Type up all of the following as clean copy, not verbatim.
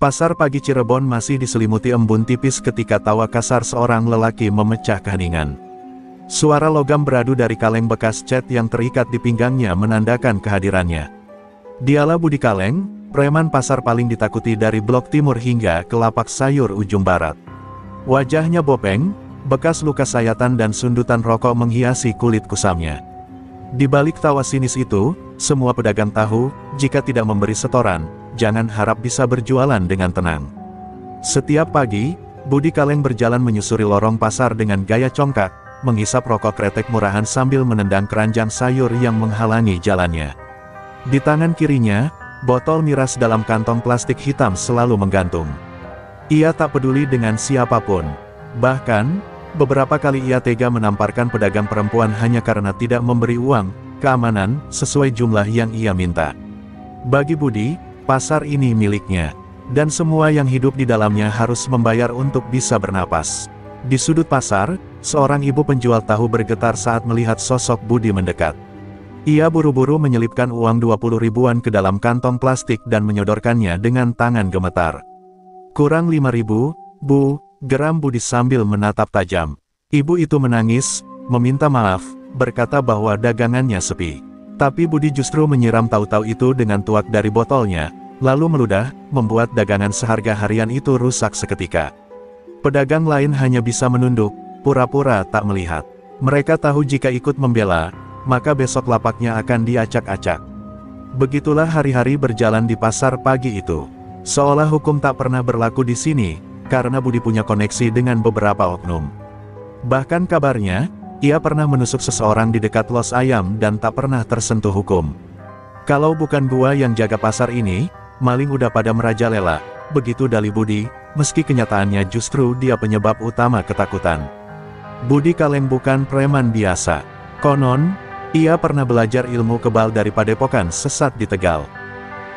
Pasar pagi Cirebon masih diselimuti embun tipis ketika tawa kasar seorang lelaki memecah keheningan. Suara logam beradu dari kaleng bekas cat yang terikat di pinggangnya menandakan kehadirannya. Dialah Budi Kaleng, preman pasar paling ditakuti dari Blok Timur hingga ke Lapak Sayur ujung barat. Wajahnya bopeng, bekas luka sayatan dan sundutan rokok menghiasi kulit kusamnya. Di balik tawa sinis itu, semua pedagang tahu, jika tidak memberi setoran, jangan harap bisa berjualan dengan tenang. Setiap pagi, Budi Kaleng berjalan menyusuri lorong pasar dengan gaya congkak, menghisap rokok kretek murahan sambil menendang keranjang sayur yang menghalangi jalannya. Di tangan kirinya, botol miras dalam kantong plastik hitam selalu menggantung. Ia tak peduli dengan siapapun. Bahkan, beberapa kali ia tega menamparkan pedagang perempuan hanya karena tidak memberi uang keamanan sesuai jumlah yang ia minta. Bagi Budi, pasar ini miliknya, dan semua yang hidup di dalamnya harus membayar untuk bisa bernapas. Di sudut pasar, seorang ibu penjual tahu bergetar saat melihat sosok Budi mendekat. Ia buru-buru menyelipkan uang 20 ribuan ke dalam kantong plastik dan menyodorkannya dengan tangan gemetar. "Kurang 5 ribu, Bu," geram Budi sambil menatap tajam. Ibu itu menangis, meminta maaf, berkata bahwa dagangannya sepi. Tapi Budi justru menyiram tahu-tahu itu dengan tuak dari botolnya, lalu meludah, membuat dagangan seharga harian itu rusak seketika. Pedagang lain hanya bisa menunduk, pura-pura tak melihat. Mereka tahu jika ikut membela, maka besok lapaknya akan diacak-acak. Begitulah hari-hari berjalan di pasar pagi itu. Seolah hukum tak pernah berlaku di sini, karena Budi punya koneksi dengan beberapa oknum. Bahkan kabarnya, ia pernah menusuk seseorang di dekat los ayam dan tak pernah tersentuh hukum. "Kalau bukan gua yang jaga pasar ini, maling udah pada merajalela," begitu dalih Budi, meski kenyataannya justru dia penyebab utama ketakutan. Budi Kaleng bukan preman biasa. Konon, ia pernah belajar ilmu kebal dari padepokan sesat di Tegal.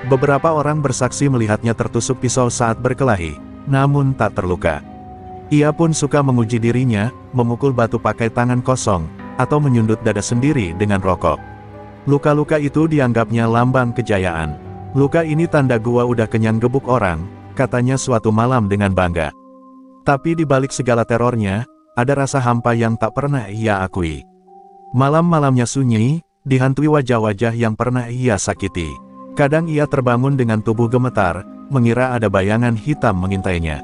Beberapa orang bersaksi melihatnya tertusuk pisau saat berkelahi, namun tak terluka. Ia pun suka menguji dirinya, memukul batu pakai tangan kosong, atau menyundut dada sendiri dengan rokok. Luka-luka itu dianggapnya lambang kejayaan. "Luka ini tanda gua udah kenyang gebuk orang," katanya suatu malam dengan bangga. Tapi di balik segala terornya, ada rasa hampa yang tak pernah ia akui. Malam-malamnya sunyi, dihantui wajah-wajah yang pernah ia sakiti. Kadang ia terbangun dengan tubuh gemetar, mengira ada bayangan hitam mengintainya.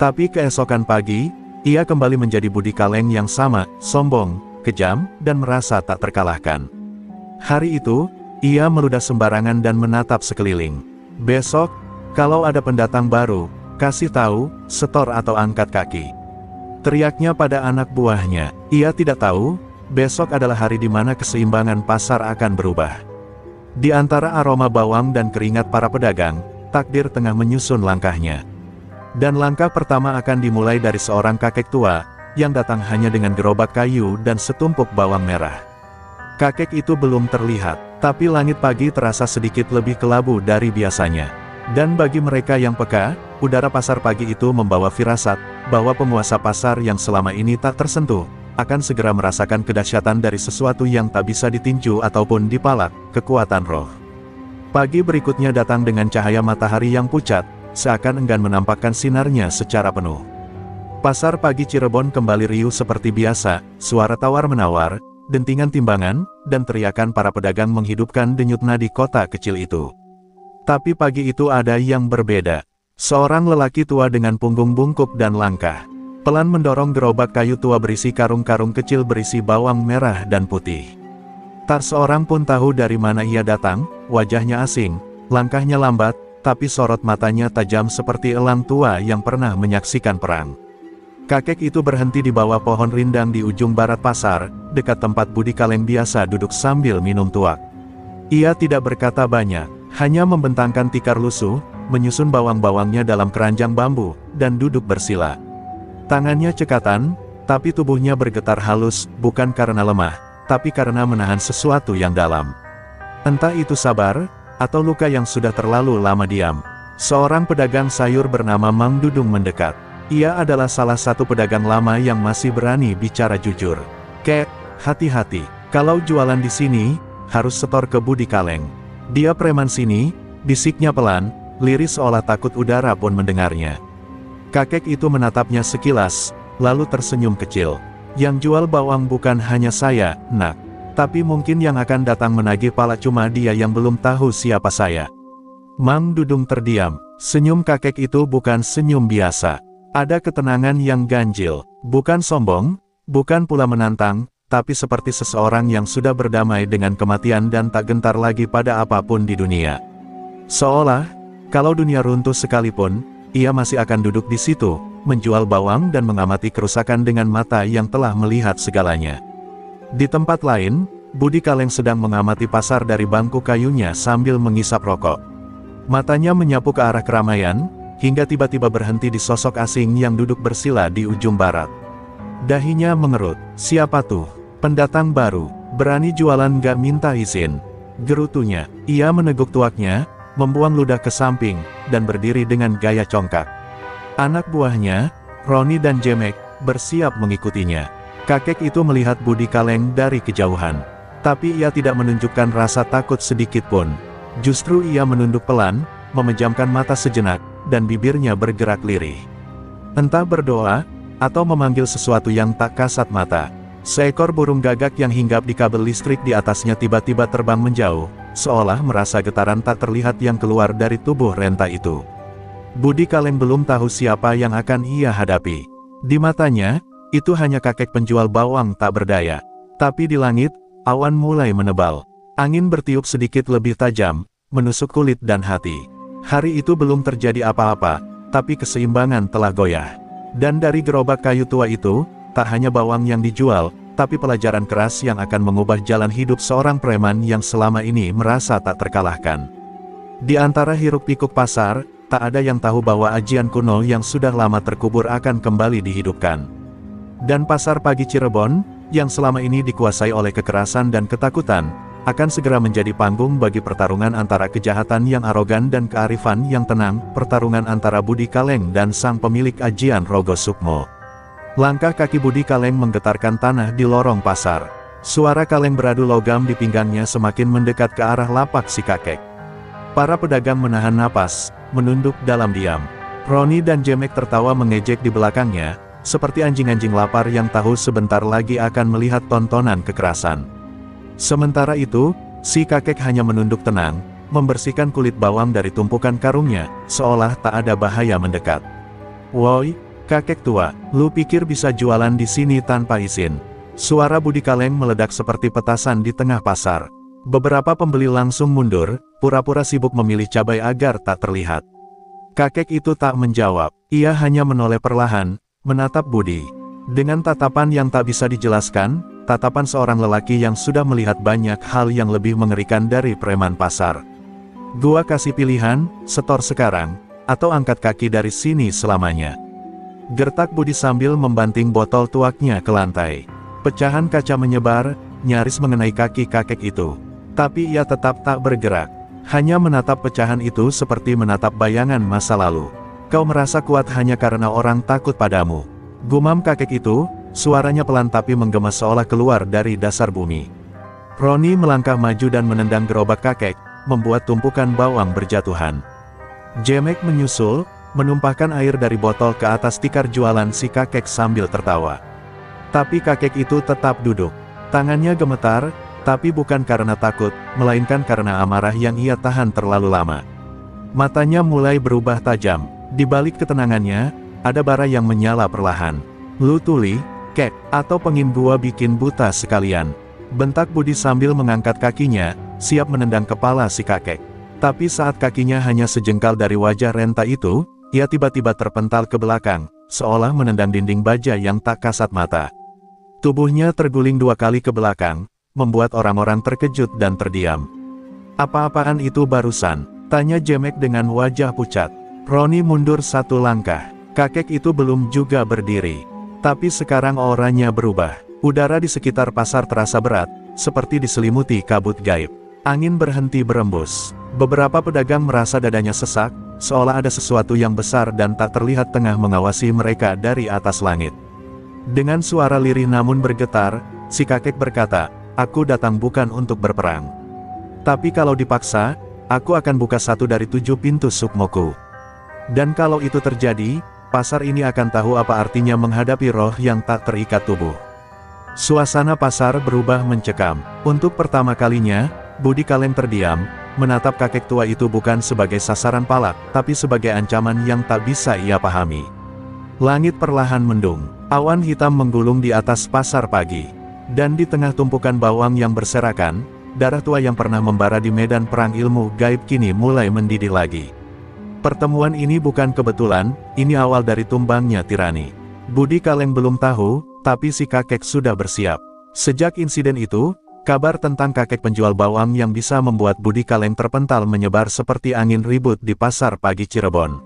Tapi keesokan pagi, ia kembali menjadi Budi Kaleng yang sama, sombong, kejam, dan merasa tak terkalahkan. Hari itu, ia meludah sembarangan dan menatap sekeliling. "Besok, kalau ada pendatang baru, kasih tahu, setor atau angkat kaki," teriaknya pada anak buahnya. Ia tidak tahu, besok adalah hari di mana keseimbangan pasar akan berubah. Di antara aroma bawang dan keringat para pedagang, takdir tengah menyusun langkahnya. Dan langkah pertama akan dimulai dari seorang kakek tua, yang datang hanya dengan gerobak kayu dan setumpuk bawang merah. Kakek itu belum terlihat, tapi langit pagi terasa sedikit lebih kelabu dari biasanya. Dan bagi mereka yang peka, udara pasar pagi itu membawa firasat, bahwa penguasa pasar yang selama ini tak tersentuh, akan segera merasakan kedahsyatan dari sesuatu yang tak bisa ditinju ataupun dipalak, kekuatan roh. Pagi berikutnya datang dengan cahaya matahari yang pucat, seakan enggan menampakkan sinarnya secara penuh. Pasar pagi Cirebon kembali riuh seperti biasa, suara tawar-menawar, dentingan timbangan, dan teriakan para pedagang menghidupkan denyut nadi kota kecil itu. Tapi pagi itu ada yang berbeda. Seorang lelaki tua dengan punggung bungkuk dan langkah, pelan mendorong gerobak kayu tua berisi karung-karung kecil berisi bawang merah dan putih. Tak seorang pun tahu dari mana ia datang, wajahnya asing, langkahnya lambat, tapi sorot matanya tajam seperti elang tua yang pernah menyaksikan perang. Kakek itu berhenti di bawah pohon rindang di ujung barat pasar, dekat tempat Budi Kaleng biasa duduk sambil minum tuak. Ia tidak berkata banyak, hanya membentangkan tikar lusuh, menyusun bawang-bawangnya dalam keranjang bambu, dan duduk bersila. Tangannya cekatan, tapi tubuhnya bergetar halus, bukan karena lemah, tapi karena menahan sesuatu yang dalam. Entah itu sabar, atau luka yang sudah terlalu lama diam. Seorang pedagang sayur bernama Mang Dudung mendekat. Ia adalah salah satu pedagang lama yang masih berani bicara jujur. "Kek, hati-hati. Kalau jualan di sini, harus setor ke Budi Kaleng. Dia preman sini," bisiknya pelan, lirih seolah takut udara pun mendengarnya. Kakek itu menatapnya sekilas, lalu tersenyum kecil. Yang jual bawang bukan hanya saya, nak. Tapi mungkin yang akan datang menagih pala cuma dia yang belum tahu siapa saya. Mang Dudung terdiam. Senyum kakek itu bukan senyum biasa. Ada ketenangan yang ganjil, bukan sombong, bukan pula menantang, tapi seperti seseorang yang sudah berdamai dengan kematian dan tak gentar lagi pada apapun di dunia. Seolah, kalau dunia runtuh sekalipun, ia masih akan duduk di situ, menjual bawang dan mengamati kerusakan dengan mata yang telah melihat segalanya. Di tempat lain, Budi Kaleng sedang mengamati pasar dari bangku kayunya sambil mengisap rokok. Matanya menyapu ke arah keramaian, hingga tiba-tiba berhenti di sosok asing yang duduk bersila di ujung barat. Dahinya mengerut. Siapa tuh? Pendatang baru, berani jualan gak minta izin. Gerutunya, ia meneguk tuaknya, membuang ludah ke samping, dan berdiri dengan gaya congkak. Anak buahnya, Roni dan Jemek, bersiap mengikutinya. Kakek itu melihat Budi Kaleng dari kejauhan. Tapi ia tidak menunjukkan rasa takut sedikit pun. Justru ia menunduk pelan, memejamkan mata sejenak, dan bibirnya bergerak lirih. Entah berdoa, atau memanggil sesuatu yang tak kasat mata. Seekor burung gagak yang hinggap di kabel listrik di atasnya tiba-tiba terbang menjauh, seolah merasa getaran tak terlihat yang keluar dari tubuh renta itu. Budi Kaleng belum tahu siapa yang akan ia hadapi. Di matanya, itu hanya kakek penjual bawang tak berdaya. Tapi di langit, awan mulai menebal. Angin bertiup sedikit lebih tajam, menusuk kulit dan hati. Hari itu belum terjadi apa-apa, tapi keseimbangan telah goyah. Dan dari gerobak kayu tua itu, tak hanya bawang yang dijual, tapi pelajaran keras yang akan mengubah jalan hidup seorang preman yang selama ini merasa tak terkalahkan. Di antara hiruk-pikuk pasar, tak ada yang tahu bahwa ajian kuno yang sudah lama terkubur akan kembali dihidupkan. Dan pasar pagi Cirebon, yang selama ini dikuasai oleh kekerasan dan ketakutan, akan segera menjadi panggung bagi pertarungan antara kejahatan yang arogan dan kearifan yang tenang, pertarungan antara Budi Kaleng dan sang pemilik ajian Rogo Sukmo. Langkah kaki Budi Kaleng menggetarkan tanah di lorong pasar. Suara kaleng beradu logam di pinggangnya semakin mendekat ke arah lapak si kakek. Para pedagang menahan napas, menunduk dalam diam. Roni dan Jemek tertawa mengejek di belakangnya, seperti anjing-anjing lapar yang tahu sebentar lagi akan melihat tontonan kekerasan. Sementara itu, si kakek hanya menunduk tenang, membersihkan kulit bawang dari tumpukan karungnya, seolah tak ada bahaya mendekat. "Woi, kakek tua, lu pikir bisa jualan di sini tanpa izin?" Suara Budi Kaleng meledak seperti petasan di tengah pasar. Beberapa pembeli langsung mundur, pura-pura sibuk memilih cabai agar tak terlihat. Kakek itu tak menjawab, ia hanya menoleh perlahan, menatap Budi. Dengan tatapan yang tak bisa dijelaskan, tatapan seorang lelaki yang sudah melihat banyak hal yang lebih mengerikan dari preman pasar. "Gua kasih pilihan, setor sekarang, atau angkat kaki dari sini selamanya." Gertak Budi sambil membanting botol tuaknya ke lantai. Pecahan kaca menyebar, nyaris mengenai kaki kakek itu. Tapi ia tetap tak bergerak. Hanya menatap pecahan itu seperti menatap bayangan masa lalu. "Kau merasa kuat hanya karena orang takut padamu," gumam kakek itu, suaranya pelan tapi menggema seolah keluar dari dasar bumi. Roni melangkah maju dan menendang gerobak kakek, membuat tumpukan bawang berjatuhan. Jemek menyusul, menumpahkan air dari botol ke atas tikar jualan si kakek sambil tertawa. Tapi kakek itu tetap duduk. Tangannya gemetar, tapi bukan karena takut, melainkan karena amarah yang ia tahan terlalu lama. Matanya mulai berubah tajam. Di balik ketenangannya, ada bara yang menyala perlahan. "Lu tuli, kek, atau pengin gua bikin buta sekalian," bentak Budi sambil mengangkat kakinya, siap menendang kepala si kakek. Tapi saat kakinya hanya sejengkal dari wajah renta itu, ia tiba-tiba terpental ke belakang, seolah menendang dinding baja yang tak kasat mata. Tubuhnya terguling 2 kali ke belakang, membuat orang-orang terkejut dan terdiam. "Apa-apaan itu barusan?" tanya Jemek dengan wajah pucat. Roni mundur 1 langkah. Kakek itu belum juga berdiri. Tapi sekarang auranya berubah. Udara di sekitar pasar terasa berat, seperti diselimuti kabut gaib. Angin berhenti berembus. Beberapa pedagang merasa dadanya sesak, seolah ada sesuatu yang besar dan tak terlihat tengah mengawasi mereka dari atas langit. Dengan suara lirih namun bergetar, si kakek berkata, "Aku datang bukan untuk berperang. Tapi kalau dipaksa, Aku akan buka 1 dari 7 pintu sukmoku. Dan kalau itu terjadi, pasar ini akan tahu apa artinya menghadapi roh yang tak terikat tubuh. Suasana pasar berubah mencekam. Untuk pertama kalinya, Budi Kaleng terdiam, menatap kakek tua itu bukan sebagai sasaran palak, tapi sebagai ancaman yang tak bisa ia pahami. Langit perlahan mendung. Awan hitam menggulung di atas pasar pagi. Dan di tengah tumpukan bawang yang berserakan, darah tua yang pernah membara di medan perang ilmu gaib kini mulai mendidih lagi. Pertemuan ini bukan kebetulan, ini awal dari tumbangnya tirani. Budi Kaleng belum tahu, tapi si kakek sudah bersiap. Sejak insiden itu, kabar tentang kakek penjual bawang yang bisa membuat Budi Kaleng terpental menyebar seperti angin ribut di pasar pagi Cirebon.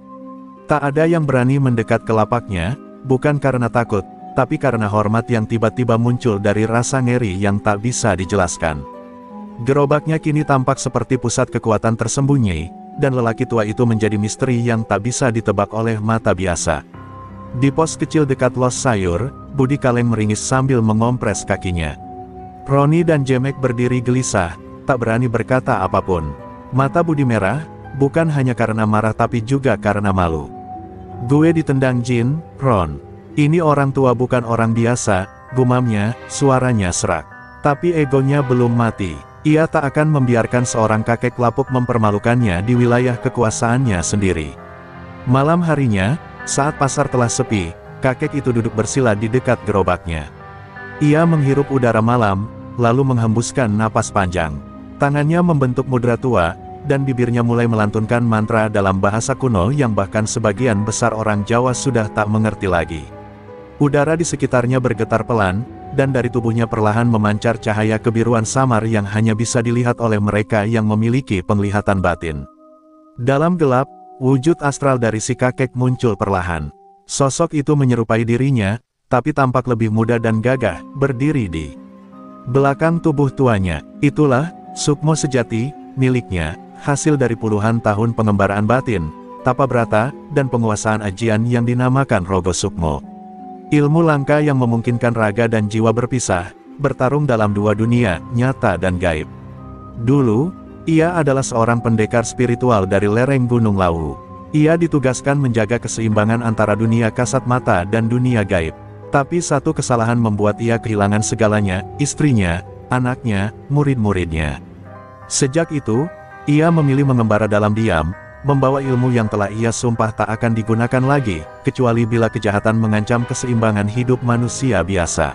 Tak ada yang berani mendekat ke lapaknya, bukan karena takut, tapi karena hormat yang tiba-tiba muncul dari rasa ngeri yang tak bisa dijelaskan. Gerobaknya kini tampak seperti pusat kekuatan tersembunyi, dan lelaki tua itu menjadi misteri yang tak bisa ditebak oleh mata biasa. Di pos kecil dekat los sayur, Budi Kaleng meringis sambil mengompres kakinya. Roni dan Jemek berdiri gelisah, tak berani berkata apapun. Mata Budi merah, bukan hanya karena marah tapi juga karena malu. Gue ditendang jin, Ron. Ini orang tua bukan orang biasa, gumamnya, suaranya serak. Tapi egonya belum mati. Ia tak akan membiarkan seorang kakek lapuk mempermalukannya di wilayah kekuasaannya sendiri. Malam harinya, saat pasar telah sepi, kakek itu duduk bersila di dekat gerobaknya. Ia menghirup udara malam, lalu menghembuskan napas panjang. Tangannya membentuk mudra tua, dan bibirnya mulai melantunkan mantra dalam bahasa kuno yang bahkan sebagian besar orang Jawa sudah tak mengerti lagi. Udara di sekitarnya bergetar pelan, dan dari tubuhnya perlahan memancar cahaya kebiruan samar yang hanya bisa dilihat oleh mereka yang memiliki penglihatan batin. Dalam gelap, wujud astral dari si kakek muncul perlahan. Sosok itu menyerupai dirinya, tapi tampak lebih muda dan gagah, berdiri di belakang tubuh tuanya. Itulah sukmo sejati, miliknya, hasil dari puluhan tahun pengembaraan batin, tapa brata, dan penguasaan ajian yang dinamakan Rogo Sukmo. Ilmu langka yang memungkinkan raga dan jiwa berpisah, bertarung dalam dua dunia, nyata dan gaib. Dulu, ia adalah seorang pendekar spiritual dari lereng Gunung Lawu. Ia ditugaskan menjaga keseimbangan antara dunia kasat mata dan dunia gaib. Tapi satu kesalahan membuat ia kehilangan segalanya, istrinya, anaknya, murid-muridnya. Sejak itu, ia memilih mengembara dalam diam, membawa ilmu yang telah ia sumpah tak akan digunakan lagi, kecuali bila kejahatan mengancam keseimbangan hidup manusia biasa.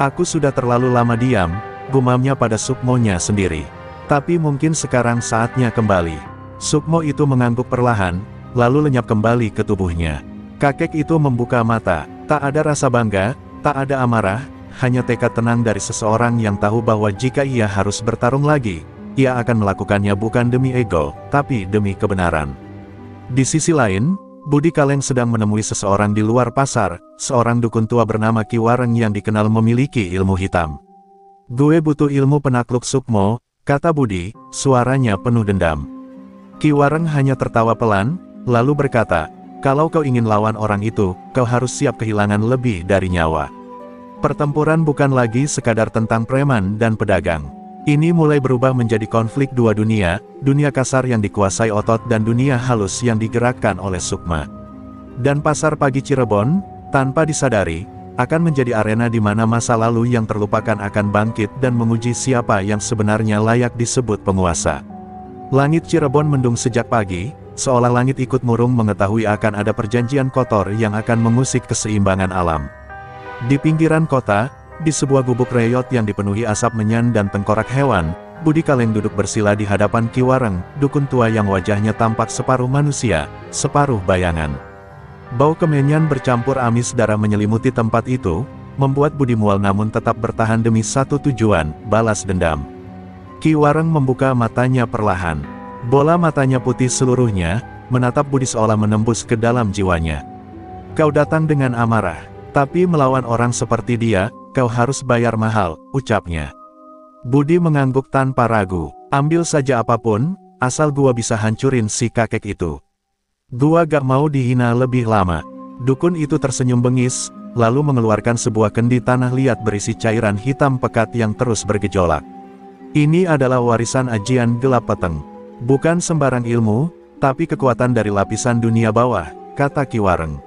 Aku sudah terlalu lama diam, gumamnya pada sukmonya sendiri. Tapi mungkin sekarang saatnya kembali. Sukmo itu mengangguk perlahan, lalu lenyap kembali ke tubuhnya. Kakek itu membuka mata, tak ada rasa bangga, tak ada amarah, hanya tekad tenang dari seseorang yang tahu bahwa jika ia harus bertarung lagi, ia akan melakukannya bukan demi ego, tapi demi kebenaran. Di sisi lain, Budi Kaleng sedang menemui seseorang di luar pasar, seorang dukun tua bernama Ki Wareng yang dikenal memiliki ilmu hitam. Gue butuh ilmu penakluk sukmo, kata Budi, suaranya penuh dendam. Ki Wareng hanya tertawa pelan, lalu berkata, kalau kau ingin lawan orang itu, kau harus siap kehilangan lebih dari nyawa. Pertempuran bukan lagi sekadar tentang preman dan pedagang. Ini mulai berubah menjadi konflik dua dunia, dunia kasar yang dikuasai otot dan dunia halus yang digerakkan oleh sukma. Dan pasar pagi Cirebon, tanpa disadari, akan menjadi arena di mana masa lalu yang terlupakan akan bangkit dan menguji siapa yang sebenarnya layak disebut penguasa. Langit Cirebon mendung sejak pagi, seolah langit ikut murung mengetahui akan ada perjanjian kotor yang akan mengusik keseimbangan alam. Di pinggiran kota, di sebuah gubuk reyot yang dipenuhi asap menyan dan tengkorak hewan, Budi Kaleng duduk bersila di hadapan Ki Wareng, dukun tua yang wajahnya tampak separuh manusia, separuh bayangan. Bau kemenyan bercampur amis darah menyelimuti tempat itu, membuat Budi mual namun tetap bertahan demi satu tujuan, balas dendam. Ki Wareng membuka matanya perlahan. Bola matanya putih seluruhnya, menatap Budi seolah menembus ke dalam jiwanya. Kau datang dengan amarah, tapi melawan orang seperti dia, kau harus bayar mahal, ucapnya. Budi mengangguk tanpa ragu, ambil saja apapun, asal gua bisa hancurin si kakek itu. Gua gak mau dihina lebih lama. Dukun itu tersenyum bengis, lalu mengeluarkan sebuah kendi tanah liat berisi cairan hitam pekat yang terus bergejolak. Ini adalah warisan ajian gelap peteng. Bukan sembarang ilmu, tapi kekuatan dari lapisan dunia bawah, kata Ki Wareng.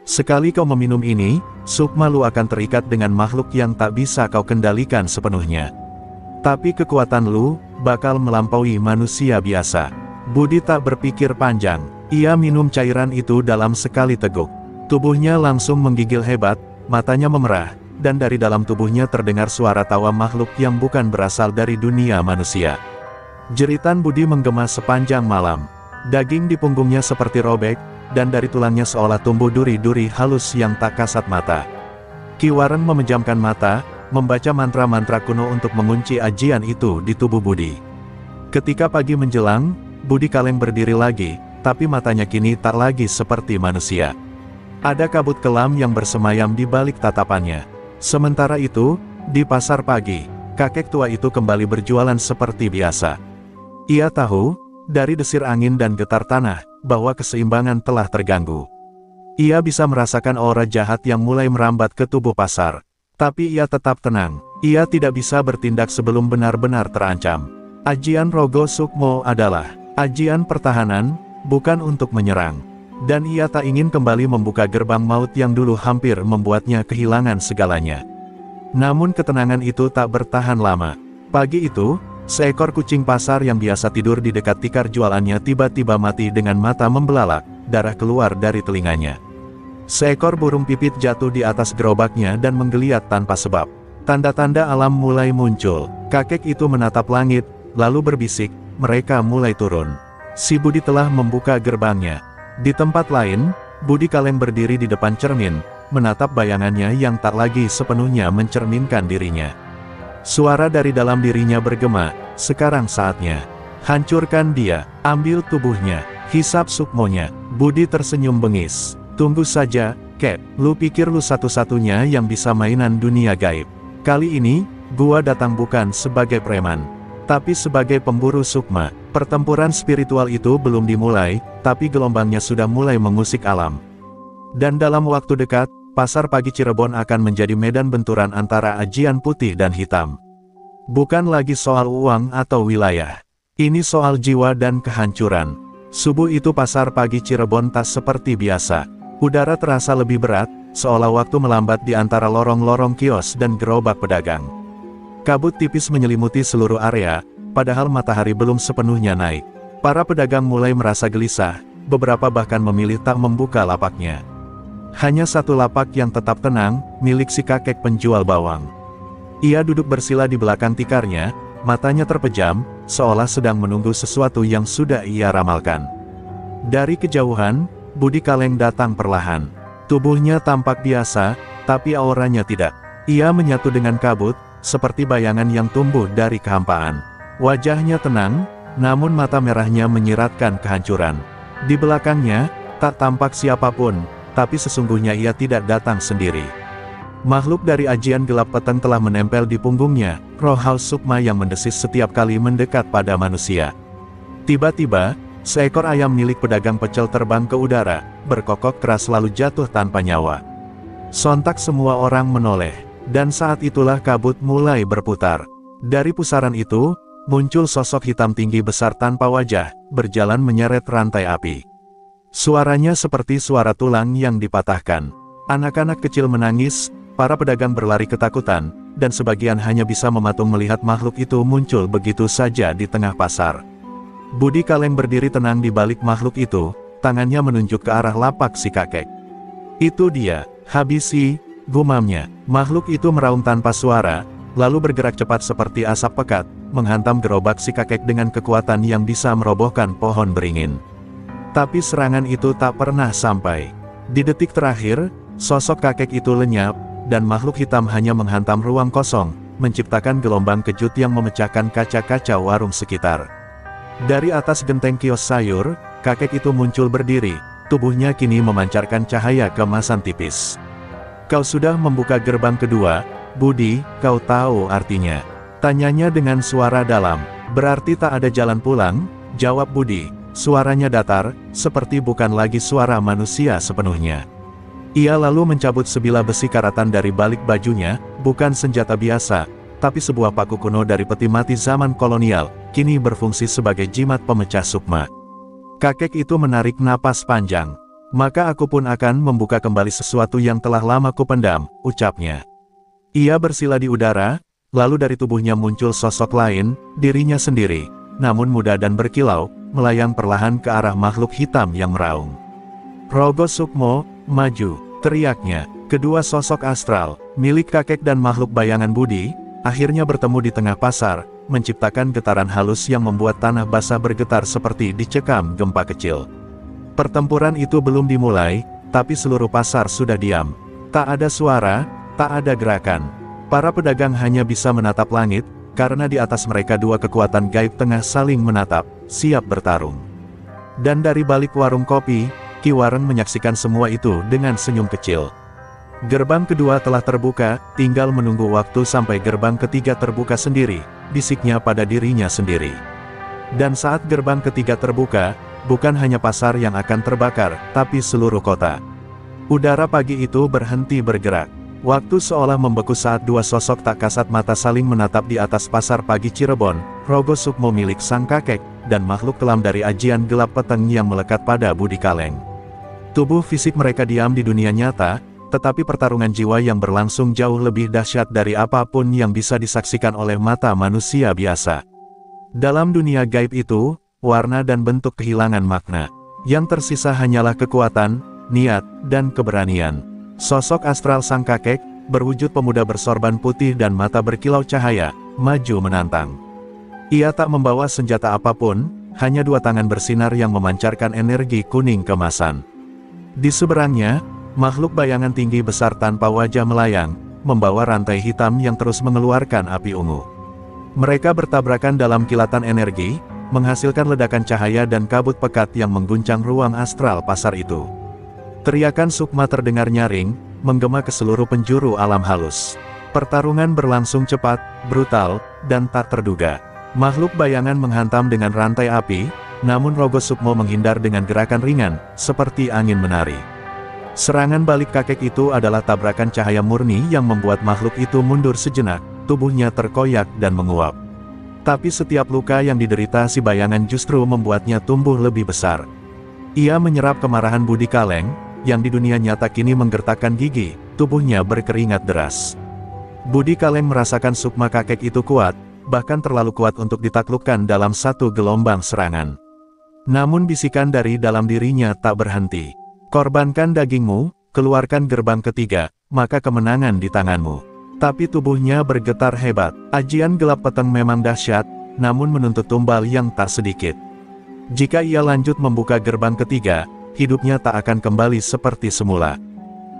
Sekali kau meminum ini, sukma lu akan terikat dengan makhluk yang tak bisa kau kendalikan sepenuhnya. Tapi kekuatan lu, bakal melampaui manusia biasa. Budi tak berpikir panjang, ia minum cairan itu dalam sekali teguk. Tubuhnya langsung menggigil hebat, matanya memerah, dan dari dalam tubuhnya terdengar suara tawa makhluk yang bukan berasal dari dunia manusia. Jeritan Budi menggema sepanjang malam. Daging di punggungnya seperti robek, dan dari tulangnya seolah tumbuh duri-duri halus yang tak kasat mata. Ki Wareng memejamkan mata, membaca mantra-mantra kuno untuk mengunci ajian itu di tubuh Budi. Ketika pagi menjelang, Budi Kaleng berdiri lagi, tapi matanya kini tak lagi seperti manusia. Ada kabut kelam yang bersemayam di balik tatapannya. Sementara itu, di pasar pagi, kakek tua itu kembali berjualan seperti biasa. Ia tahu, dari desir angin dan getar tanah, bahwa keseimbangan telah terganggu. Ia bisa merasakan aura jahat yang mulai merambat ke tubuh pasar. Tapi ia tetap tenang, ia tidak bisa bertindak sebelum benar-benar terancam. Ajian Rogo Sukmo adalah ajian pertahanan, bukan untuk menyerang. Dan ia tak ingin kembali membuka gerbang maut yang dulu hampir membuatnya kehilangan segalanya. Namun ketenangan itu tak bertahan lama. Pagi itu, seekor kucing pasar yang biasa tidur di dekat tikar jualannya tiba-tiba mati dengan mata membelalak, darah keluar dari telinganya. Seekor burung pipit jatuh di atas gerobaknya dan menggeliat tanpa sebab. Tanda-tanda alam mulai muncul. Kakek itu menatap langit, lalu berbisik, mereka mulai turun. Si Budi telah membuka gerbangnya. Di tempat lain, Budi Kaleng berdiri di depan cermin, menatap bayangannya yang tak lagi sepenuhnya mencerminkan dirinya. Suara dari dalam dirinya bergema, sekarang saatnya. Hancurkan dia, ambil tubuhnya, hisap sukmonya. Budi tersenyum bengis. Tunggu saja, Cat, lu pikir lu satu-satunya yang bisa mainan dunia gaib. Kali ini, gua datang bukan sebagai preman, tapi sebagai pemburu sukma. Pertempuran spiritual itu belum dimulai, tapi gelombangnya sudah mulai mengusik alam. Dan dalam waktu dekat, pasar pagi Cirebon akan menjadi medan benturan antara ajian putih dan hitam. Bukan lagi soal uang atau wilayah. Ini soal jiwa dan kehancuran. Subuh itu pasar pagi Cirebon tak seperti biasa. Udara terasa lebih berat, seolah waktu melambat di antara lorong-lorong kios dan gerobak pedagang. Kabut tipis menyelimuti seluruh area, padahal matahari belum sepenuhnya naik. Para pedagang mulai merasa gelisah, beberapa bahkan memilih tak membuka lapaknya. Hanya satu lapak yang tetap tenang, milik si kakek penjual bawang. Ia duduk bersila di belakang tikarnya, matanya terpejam, seolah sedang menunggu sesuatu yang sudah ia ramalkan. Dari kejauhan, Budi Kaleng datang perlahan. Tubuhnya tampak biasa, tapi auranya tidak. Ia menyatu dengan kabut, seperti bayangan yang tumbuh dari kehampaan. Wajahnya tenang, namun mata merahnya menyiratkan kehancuran. Di belakangnya, tak tampak siapapun, tapi sesungguhnya ia tidak datang sendiri. Makhluk dari ajian gelap peteng telah menempel di punggungnya, roh haus sukma yang mendesis setiap kali mendekat pada manusia. Tiba-tiba, seekor ayam milik pedagang pecel terbang ke udara, berkokok keras lalu jatuh tanpa nyawa. Sontak semua orang menoleh, dan saat itulah kabut mulai berputar. Dari pusaran itu, muncul sosok hitam tinggi besar tanpa wajah, berjalan menyeret rantai api. Suaranya seperti suara tulang yang dipatahkan. Anak-anak kecil menangis, para pedagang berlari ketakutan, dan sebagian hanya bisa mematung melihat makhluk itu muncul begitu saja di tengah pasar. Budi Kaleng berdiri tenang di balik makhluk itu, tangannya menunjuk ke arah lapak si kakek. Itu dia, habisi, gumamnya. Makhluk itu meraung tanpa suara, lalu bergerak cepat seperti asap pekat, menghantam gerobak si kakek dengan kekuatan yang bisa merobohkan pohon beringin. Tapi serangan itu tak pernah sampai. Di detik terakhir, sosok kakek itu lenyap, dan makhluk hitam hanya menghantam ruang kosong, menciptakan gelombang kejut yang memecahkan kaca-kaca warung sekitar. Dari atas genteng kios sayur, kakek itu muncul berdiri, tubuhnya kini memancarkan cahaya keemasan tipis. Kau sudah membuka gerbang kedua, Budi, kau tahu artinya? Tanyanya dengan suara dalam. Berarti tak ada jalan pulang, jawab Budi. Suaranya datar, seperti bukan lagi suara manusia sepenuhnya. Ia lalu mencabut sebilah besi karatan dari balik bajunya, bukan senjata biasa, tapi sebuah paku kuno dari peti mati zaman kolonial, kini berfungsi sebagai jimat pemecah sukma. Kakek itu menarik napas panjang. Maka aku pun akan membuka kembali sesuatu yang telah lama kupendam, ucapnya. Ia bersila di udara, lalu dari tubuhnya muncul sosok lain, dirinya sendiri, namun muda dan berkilau, melayang perlahan ke arah makhluk hitam yang meraung. Rogo Sukmo, maju, teriaknya. Kedua sosok astral, milik kakek dan makhluk bayangan budi, akhirnya bertemu di tengah pasar, menciptakan getaran halus yang membuat tanah basah bergetar seperti dicekam gempa kecil. Pertempuran itu belum dimulai, tapi seluruh pasar sudah diam. Tak ada suara, tak ada gerakan. Para pedagang hanya bisa menatap langit, karena di atas mereka dua kekuatan gaib tengah saling menatap, siap bertarung. Dan dari balik warung kopi, Ki Wareng menyaksikan semua itu dengan senyum kecil. Gerbang kedua telah terbuka, tinggal menunggu waktu sampai gerbang ketiga terbuka sendiri, bisiknya pada dirinya sendiri. Dan saat gerbang ketiga terbuka, bukan hanya pasar yang akan terbakar, tapi seluruh kota. Udara pagi itu berhenti bergerak. Waktu seolah membeku saat dua sosok tak kasat mata saling menatap di atas pasar pagi Cirebon, Rogo Sukmo milik sang kakek, dan makhluk kelam dari ajian gelap peteng yang melekat pada Budi Kaleng. Tubuh fisik mereka diam di dunia nyata, tetapi pertarungan jiwa yang berlangsung jauh lebih dahsyat dari apapun yang bisa disaksikan oleh mata manusia biasa. Dalam dunia gaib itu, warna dan bentuk kehilangan makna. Yang tersisa hanyalah kekuatan, niat, dan keberanian. Sosok astral sang kakek, berwujud pemuda bersorban putih dan mata berkilau cahaya, maju menantang. Ia tak membawa senjata apapun, hanya dua tangan bersinar yang memancarkan energi kuning kemasan. Di seberangnya, makhluk bayangan tinggi besar tanpa wajah melayang, membawa rantai hitam yang terus mengeluarkan api ungu. Mereka bertabrakan dalam kilatan energi, menghasilkan ledakan cahaya dan kabut pekat yang mengguncang ruang astral pasar itu. Teriakan sukma terdengar nyaring, menggema ke seluruh penjuru alam halus. Pertarungan berlangsung cepat, brutal, dan tak terduga. Makhluk bayangan menghantam dengan rantai api, namun Rogo Sukmo menghindar dengan gerakan ringan, seperti angin menari. Serangan balik kakek itu adalah tabrakan cahaya murni yang membuat makhluk itu mundur sejenak, tubuhnya terkoyak dan menguap. Tapi setiap luka yang diderita si bayangan justru membuatnya tumbuh lebih besar. Ia menyerap kemarahan Budi Kaleng, yang di dunia nyata kini menggertakkan gigi, tubuhnya berkeringat deras. Budi Kaleng merasakan sukma kakek itu kuat, bahkan terlalu kuat untuk ditaklukkan dalam satu gelombang serangan. Namun bisikan dari dalam dirinya tak berhenti. Korbankan dagingmu, keluarkan gerbang ketiga, maka kemenangan di tanganmu. Tapi tubuhnya bergetar hebat. Ajian gelap peteng memang dahsyat, namun menuntut tumbal yang tak sedikit. Jika ia lanjut membuka gerbang ketiga, hidupnya tak akan kembali seperti semula.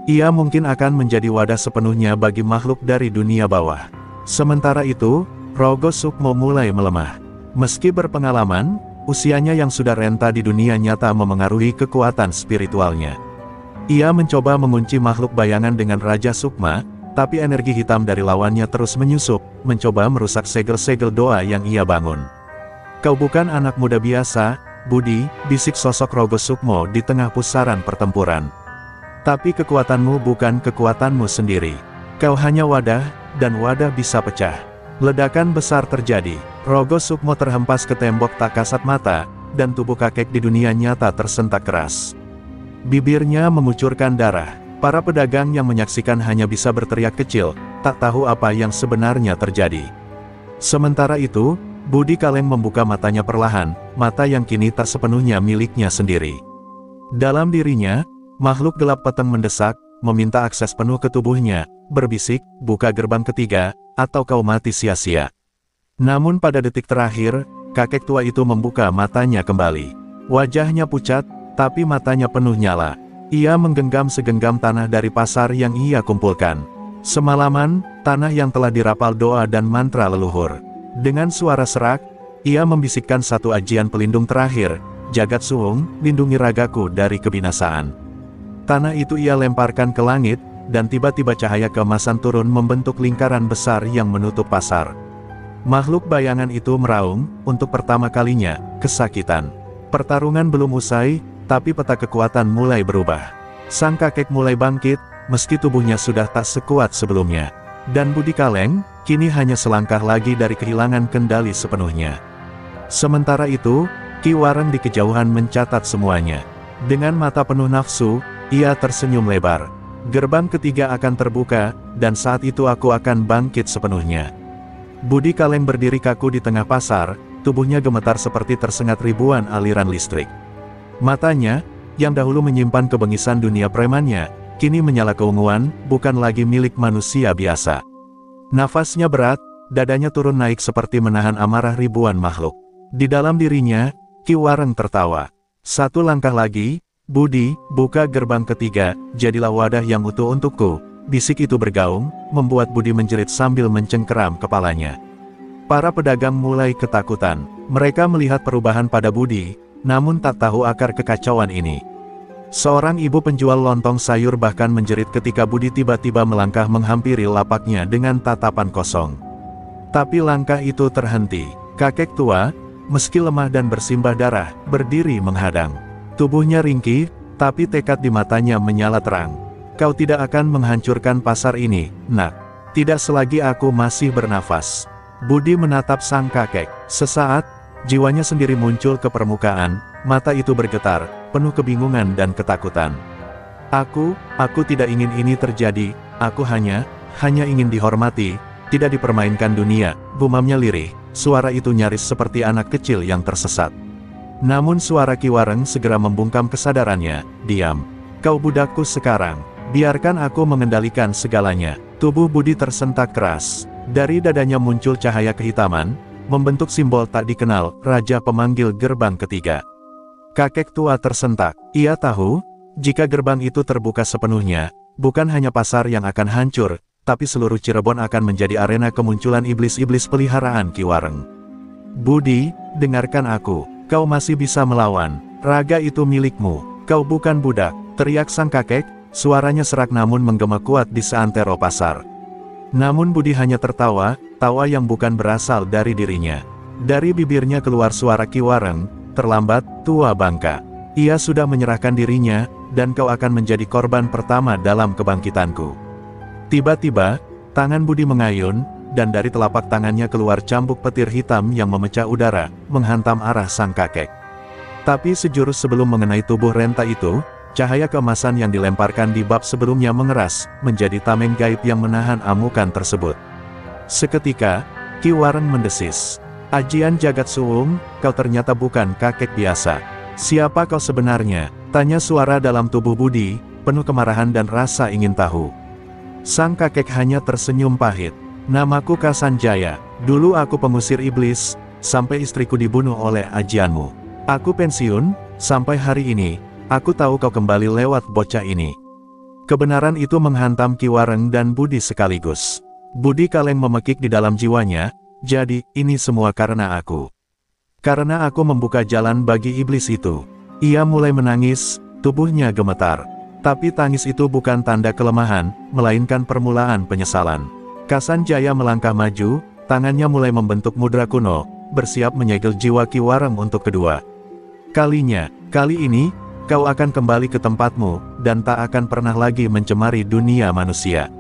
Ia mungkin akan menjadi wadah sepenuhnya bagi makhluk dari dunia bawah. Sementara itu, Rogo Sukmo mulai melemah. Meski berpengalaman, usianya yang sudah renta di dunia nyata memengaruhi kekuatan spiritualnya. Ia mencoba mengunci makhluk bayangan dengan Raja Sukma, tapi energi hitam dari lawannya terus menyusup, mencoba merusak segel-segel doa yang ia bangun. Kau bukan anak muda biasa, Budi, bisik sosok Rogo Sukmo di tengah pusaran pertempuran. Tapi kekuatanmu bukan kekuatanmu sendiri. Kau hanya wadah, dan wadah bisa pecah. Ledakan besar terjadi. Rogo Sukmo terhempas ke tembok tak kasat mata, dan tubuh kakek di dunia nyata tersentak keras. Bibirnya mengucurkan darah. Para pedagang yang menyaksikan hanya bisa berteriak kecil, tak tahu apa yang sebenarnya terjadi. Sementara itu, Budi Kaleng membuka matanya perlahan, mata yang kini tak sepenuhnya miliknya sendiri. Dalam dirinya, makhluk gelap peteng mendesak, meminta akses penuh ke tubuhnya, berbisik, buka gerbang ketiga, atau kau mati sia-sia. Namun pada detik terakhir, kakek tua itu membuka matanya kembali. Wajahnya pucat, tapi matanya penuh nyala. Ia menggenggam segenggam tanah dari pasar yang ia kumpulkan. Semalaman, tanah yang telah dirapal doa dan mantra leluhur. Dengan suara serak, ia membisikkan satu ajian pelindung terakhir, Jagat Suwung, lindungi ragaku dari kebinasaan. Tanah itu ia lemparkan ke langit, dan tiba-tiba cahaya keemasan turun membentuk lingkaran besar yang menutup pasar. Makhluk bayangan itu meraung, untuk pertama kalinya, kesakitan. Pertarungan belum usai, tapi peta kekuatan mulai berubah. Sang kakek mulai bangkit, meski tubuhnya sudah tak sekuat sebelumnya. Dan Budi Kaleng, kini hanya selangkah lagi dari kehilangan kendali sepenuhnya. Sementara itu, Ki Wareng di kejauhan mencatat semuanya. Dengan mata penuh nafsu, ia tersenyum lebar. Gerbang ketiga akan terbuka, dan saat itu aku akan bangkit sepenuhnya. Budi Kaleng berdiri kaku di tengah pasar, tubuhnya gemetar seperti tersengat ribuan aliran listrik. Matanya, yang dahulu menyimpan kebengisan dunia premannya, kini menyala keunguan, bukan lagi milik manusia biasa. Nafasnya berat, dadanya turun naik seperti menahan amarah ribuan makhluk. Di dalam dirinya, Ki Wareng tertawa. Satu langkah lagi, Budi, buka gerbang ketiga, jadilah wadah yang utuh untukku. Bisik itu bergaung, membuat Budi menjerit sambil mencengkeram kepalanya. Para pedagang mulai ketakutan. Mereka melihat perubahan pada Budi, namun tak tahu akar kekacauan ini. Seorang ibu penjual lontong sayur bahkan menjerit ketika Budi tiba-tiba melangkah menghampiri lapaknya dengan tatapan kosong. Tapi langkah itu terhenti. Kakek tua, meski lemah dan bersimbah darah, berdiri menghadang. Tubuhnya ringkih, tapi tekad di matanya menyala terang. Kau tidak akan menghancurkan pasar ini, nak. Tidak selagi aku masih bernafas. Budi menatap sang kakek. Sesaat, jiwanya sendiri muncul ke permukaan, mata itu bergetar, penuh kebingungan dan ketakutan. Aku tidak ingin ini terjadi, aku hanya ingin dihormati, tidak dipermainkan dunia, gumamnya lirih. Suara itu nyaris seperti anak kecil yang tersesat. Namun suara Ki Wareng segera membungkam kesadarannya. Diam. Kau budakku sekarang. Biarkan aku mengendalikan segalanya. Tubuh Budi tersentak keras. Dari dadanya muncul cahaya kehitaman, membentuk simbol tak dikenal, Raja Pemanggil Gerbang Ketiga. Kakek tua tersentak. Ia tahu, jika gerbang itu terbuka sepenuhnya, bukan hanya pasar yang akan hancur, tapi seluruh Cirebon akan menjadi arena kemunculan iblis-iblis peliharaan Ki Wareng. Budi, dengarkan aku. Kau masih bisa melawan. Raga itu milikmu. Kau bukan budak. Teriak sang kakek, suaranya serak namun menggema kuat di seantero pasar. Namun Budi hanya tertawa, tawa yang bukan berasal dari dirinya. Dari bibirnya keluar suara Ki Wareng, terlambat, tua bangka. Ia sudah menyerahkan dirinya, dan kau akan menjadi korban pertama dalam kebangkitanku. Tiba-tiba, tangan Budi mengayun, dan dari telapak tangannya keluar cambuk petir hitam yang memecah udara, menghantam arah sang kakek. Tapi sejurus sebelum mengenai tubuh renta itu, cahaya keemasan yang dilemparkan di bab sebelumnya mengeras, menjadi tameng gaib yang menahan amukan tersebut. Seketika, Ki Wareng mendesis. Ajian Jagat Suwung, kau ternyata bukan kakek biasa. Siapa kau sebenarnya? Tanya suara dalam tubuh Budi, penuh kemarahan dan rasa ingin tahu. Sang kakek hanya tersenyum pahit. Namaku Kasanjaya, dulu aku pengusir iblis, sampai istriku dibunuh oleh ajianmu. Aku pensiun, sampai hari ini, aku tahu kau kembali lewat bocah ini. Kebenaran itu menghantam Ki Wareng dan Budi sekaligus. Budi Kaleng memekik di dalam jiwanya, jadi, ini semua karena aku. Karena aku membuka jalan bagi iblis itu. Ia mulai menangis, tubuhnya gemetar. Tapi tangis itu bukan tanda kelemahan, melainkan permulaan penyesalan. Kasanjaya melangkah maju, tangannya mulai membentuk mudra kuno, bersiap menyegel jiwa Ki Wareng untuk kedua kalinya. Kali ini, kau akan kembali ke tempatmu, dan tak akan pernah lagi mencemari dunia manusia.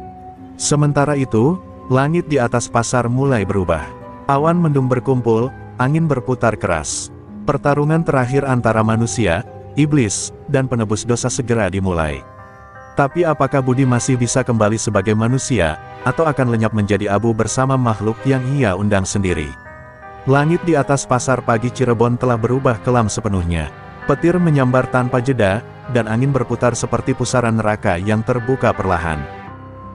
Sementara itu, langit di atas pasar mulai berubah. Awan mendung berkumpul, angin berputar keras. Pertarungan terakhir antara manusia, iblis, dan penebus dosa segera dimulai. Tapi apakah Budi masih bisa kembali sebagai manusia, atau akan lenyap menjadi abu bersama makhluk yang ia undang sendiri? Langit di atas pasar pagi Cirebon telah berubah kelam sepenuhnya. Petir menyambar tanpa jeda, dan angin berputar seperti pusaran neraka yang terbuka perlahan.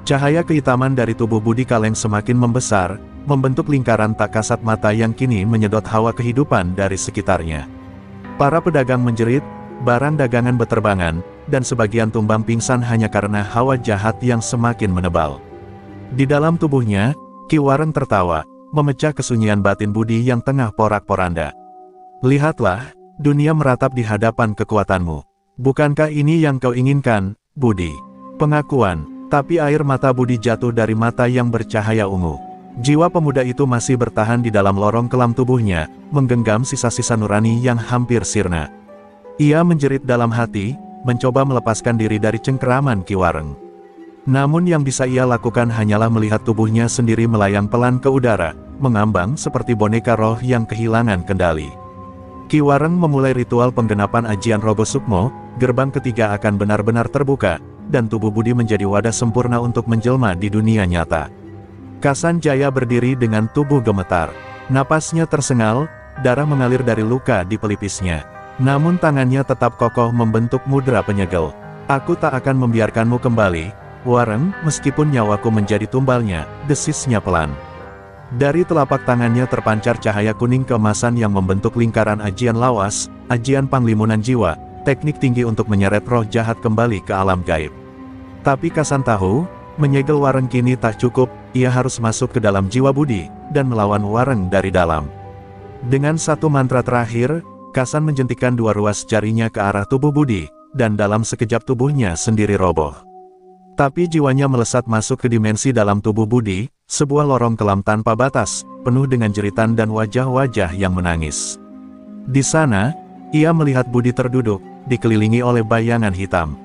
Cahaya kehitaman dari tubuh Budi Kaleng semakin membesar, membentuk lingkaran tak kasat mata yang kini menyedot hawa kehidupan dari sekitarnya. Para pedagang menjerit, barang dagangan beterbangan, dan sebagian tumbang pingsan hanya karena hawa jahat yang semakin menebal. Di dalam tubuhnya, Ki Wareng tertawa, memecah kesunyian batin Budi yang tengah porak-poranda. Lihatlah, dunia meratap di hadapan kekuatanmu. Bukankah ini yang kau inginkan, Budi? Pengakuan, tapi air mata Budi jatuh dari mata yang bercahaya ungu. Jiwa pemuda itu masih bertahan di dalam lorong kelam tubuhnya, menggenggam sisa-sisa nurani yang hampir sirna. Ia menjerit dalam hati, mencoba melepaskan diri dari cengkeraman Ki Wareng. Namun yang bisa ia lakukan hanyalah melihat tubuhnya sendiri melayang pelan ke udara, mengambang seperti boneka roh yang kehilangan kendali. Ki Wareng memulai ritual penggenapan ajian Robo Sukmo, gerbang ketiga akan benar-benar terbuka, dan tubuh Budi menjadi wadah sempurna untuk menjelma di dunia nyata. Kasan Jaya berdiri dengan tubuh gemetar. Napasnya tersengal, darah mengalir dari luka di pelipisnya. Namun tangannya tetap kokoh membentuk mudra penyegel. Aku tak akan membiarkanmu kembali, Wareng, meskipun nyawaku menjadi tumbalnya, desisnya pelan. Dari telapak tangannya terpancar cahaya kuning keemasan yang membentuk lingkaran ajian lawas, ajian panglimunan jiwa, teknik tinggi untuk menyeret roh jahat kembali ke alam gaib. Tapi Kasan tahu, menyegel Wareng kini tak cukup, ia harus masuk ke dalam jiwa Budi, dan melawan Wareng dari dalam. Dengan satu mantra terakhir, Kasan menjentikan dua ruas jarinya ke arah tubuh Budi, dan dalam sekejap tubuhnya sendiri roboh. Tapi jiwanya melesat masuk ke dimensi dalam tubuh Budi, sebuah lorong kelam tanpa batas, penuh dengan jeritan dan wajah-wajah yang menangis. Di sana, ia melihat Budi terduduk, dikelilingi oleh bayangan hitam.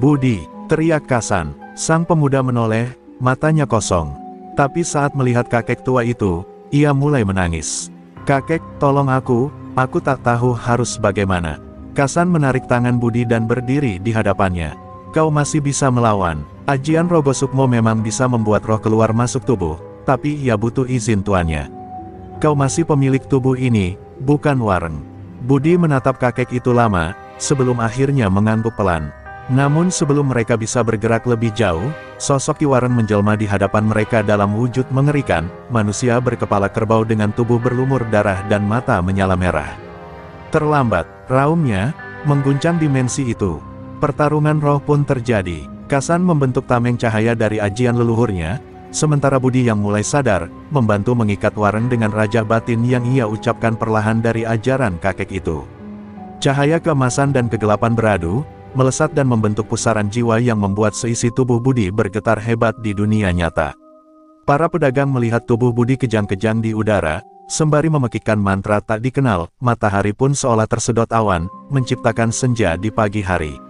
"Budi!" teriak Kasan. Sang pemuda menoleh, matanya kosong. Tapi saat melihat kakek tua itu, ia mulai menangis. "Kakek, tolong aku tak tahu harus bagaimana." Kasan menarik tangan Budi dan berdiri di hadapannya. "Kau masih bisa melawan. Ajian Robo Sukmo memang bisa membuat roh keluar masuk tubuh, tapi ia butuh izin tuannya. Kau masih pemilik tubuh ini, bukan Wareng." Budi menatap kakek itu lama, sebelum akhirnya mengangguk pelan. Namun sebelum mereka bisa bergerak lebih jauh, sosok Ki Wareng menjelma di hadapan mereka dalam wujud mengerikan, manusia berkepala kerbau dengan tubuh berlumur darah dan mata menyala merah. Terlambat, raungnya, mengguncang dimensi itu. Pertarungan roh pun terjadi. Kasan membentuk tameng cahaya dari ajian leluhurnya, sementara Budi yang mulai sadar, membantu mengikat Wareng dengan raja batin yang ia ucapkan perlahan dari ajaran kakek itu. Cahaya keemasan dan kegelapan beradu, melesat dan membentuk pusaran jiwa yang membuat seisi tubuh Budi bergetar hebat di dunia nyata. Para pedagang melihat tubuh Budi kejang-kejang di udara, sembari memekikkan mantra tak dikenal, matahari pun seolah tersedot awan, menciptakan senja di pagi hari.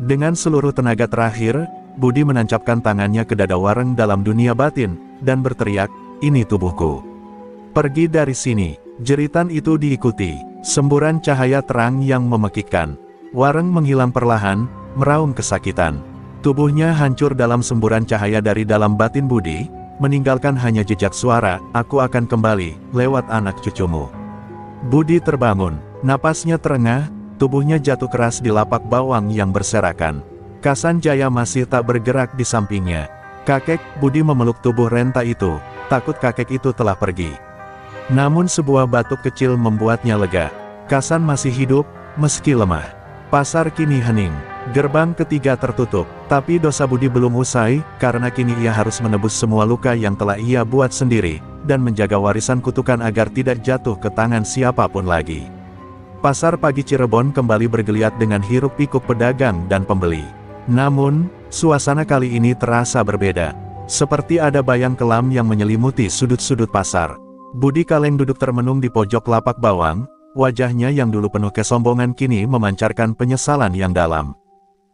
Dengan seluruh tenaga terakhir, Budi menancapkan tangannya ke dada Wareng dalam dunia batin, dan berteriak, "Ini tubuhku. Pergi dari sini." Jeritan itu diikuti semburan cahaya terang yang memekikkan. Wareng menghilang perlahan, meraung kesakitan. Tubuhnya hancur dalam semburan cahaya dari dalam batin Budi, meninggalkan hanya jejak suara, "Aku akan kembali, lewat anak cucumu." Budi terbangun, napasnya terengah, tubuhnya jatuh keras di lapak bawang yang berserakan. Kasan Jaya masih tak bergerak di sampingnya. "Kakek," Budi memeluk tubuh renta itu, takut kakek itu telah pergi. Namun sebuah batuk kecil membuatnya lega. Kasan masih hidup, meski lemah. Pasar kini hening. Gerbang ketiga tertutup. Tapi dosa Budi belum usai, karena kini ia harus menebus semua luka yang telah ia buat sendiri, dan menjaga warisan kutukan agar tidak jatuh ke tangan siapapun lagi. Pasar pagi Cirebon kembali bergeliat dengan hiruk-pikuk pedagang dan pembeli. Namun, suasana kali ini terasa berbeda. Seperti ada bayang kelam yang menyelimuti sudut-sudut pasar. Budi Kaleng duduk termenung di pojok lapak bawang, wajahnya yang dulu penuh kesombongan kini memancarkan penyesalan yang dalam.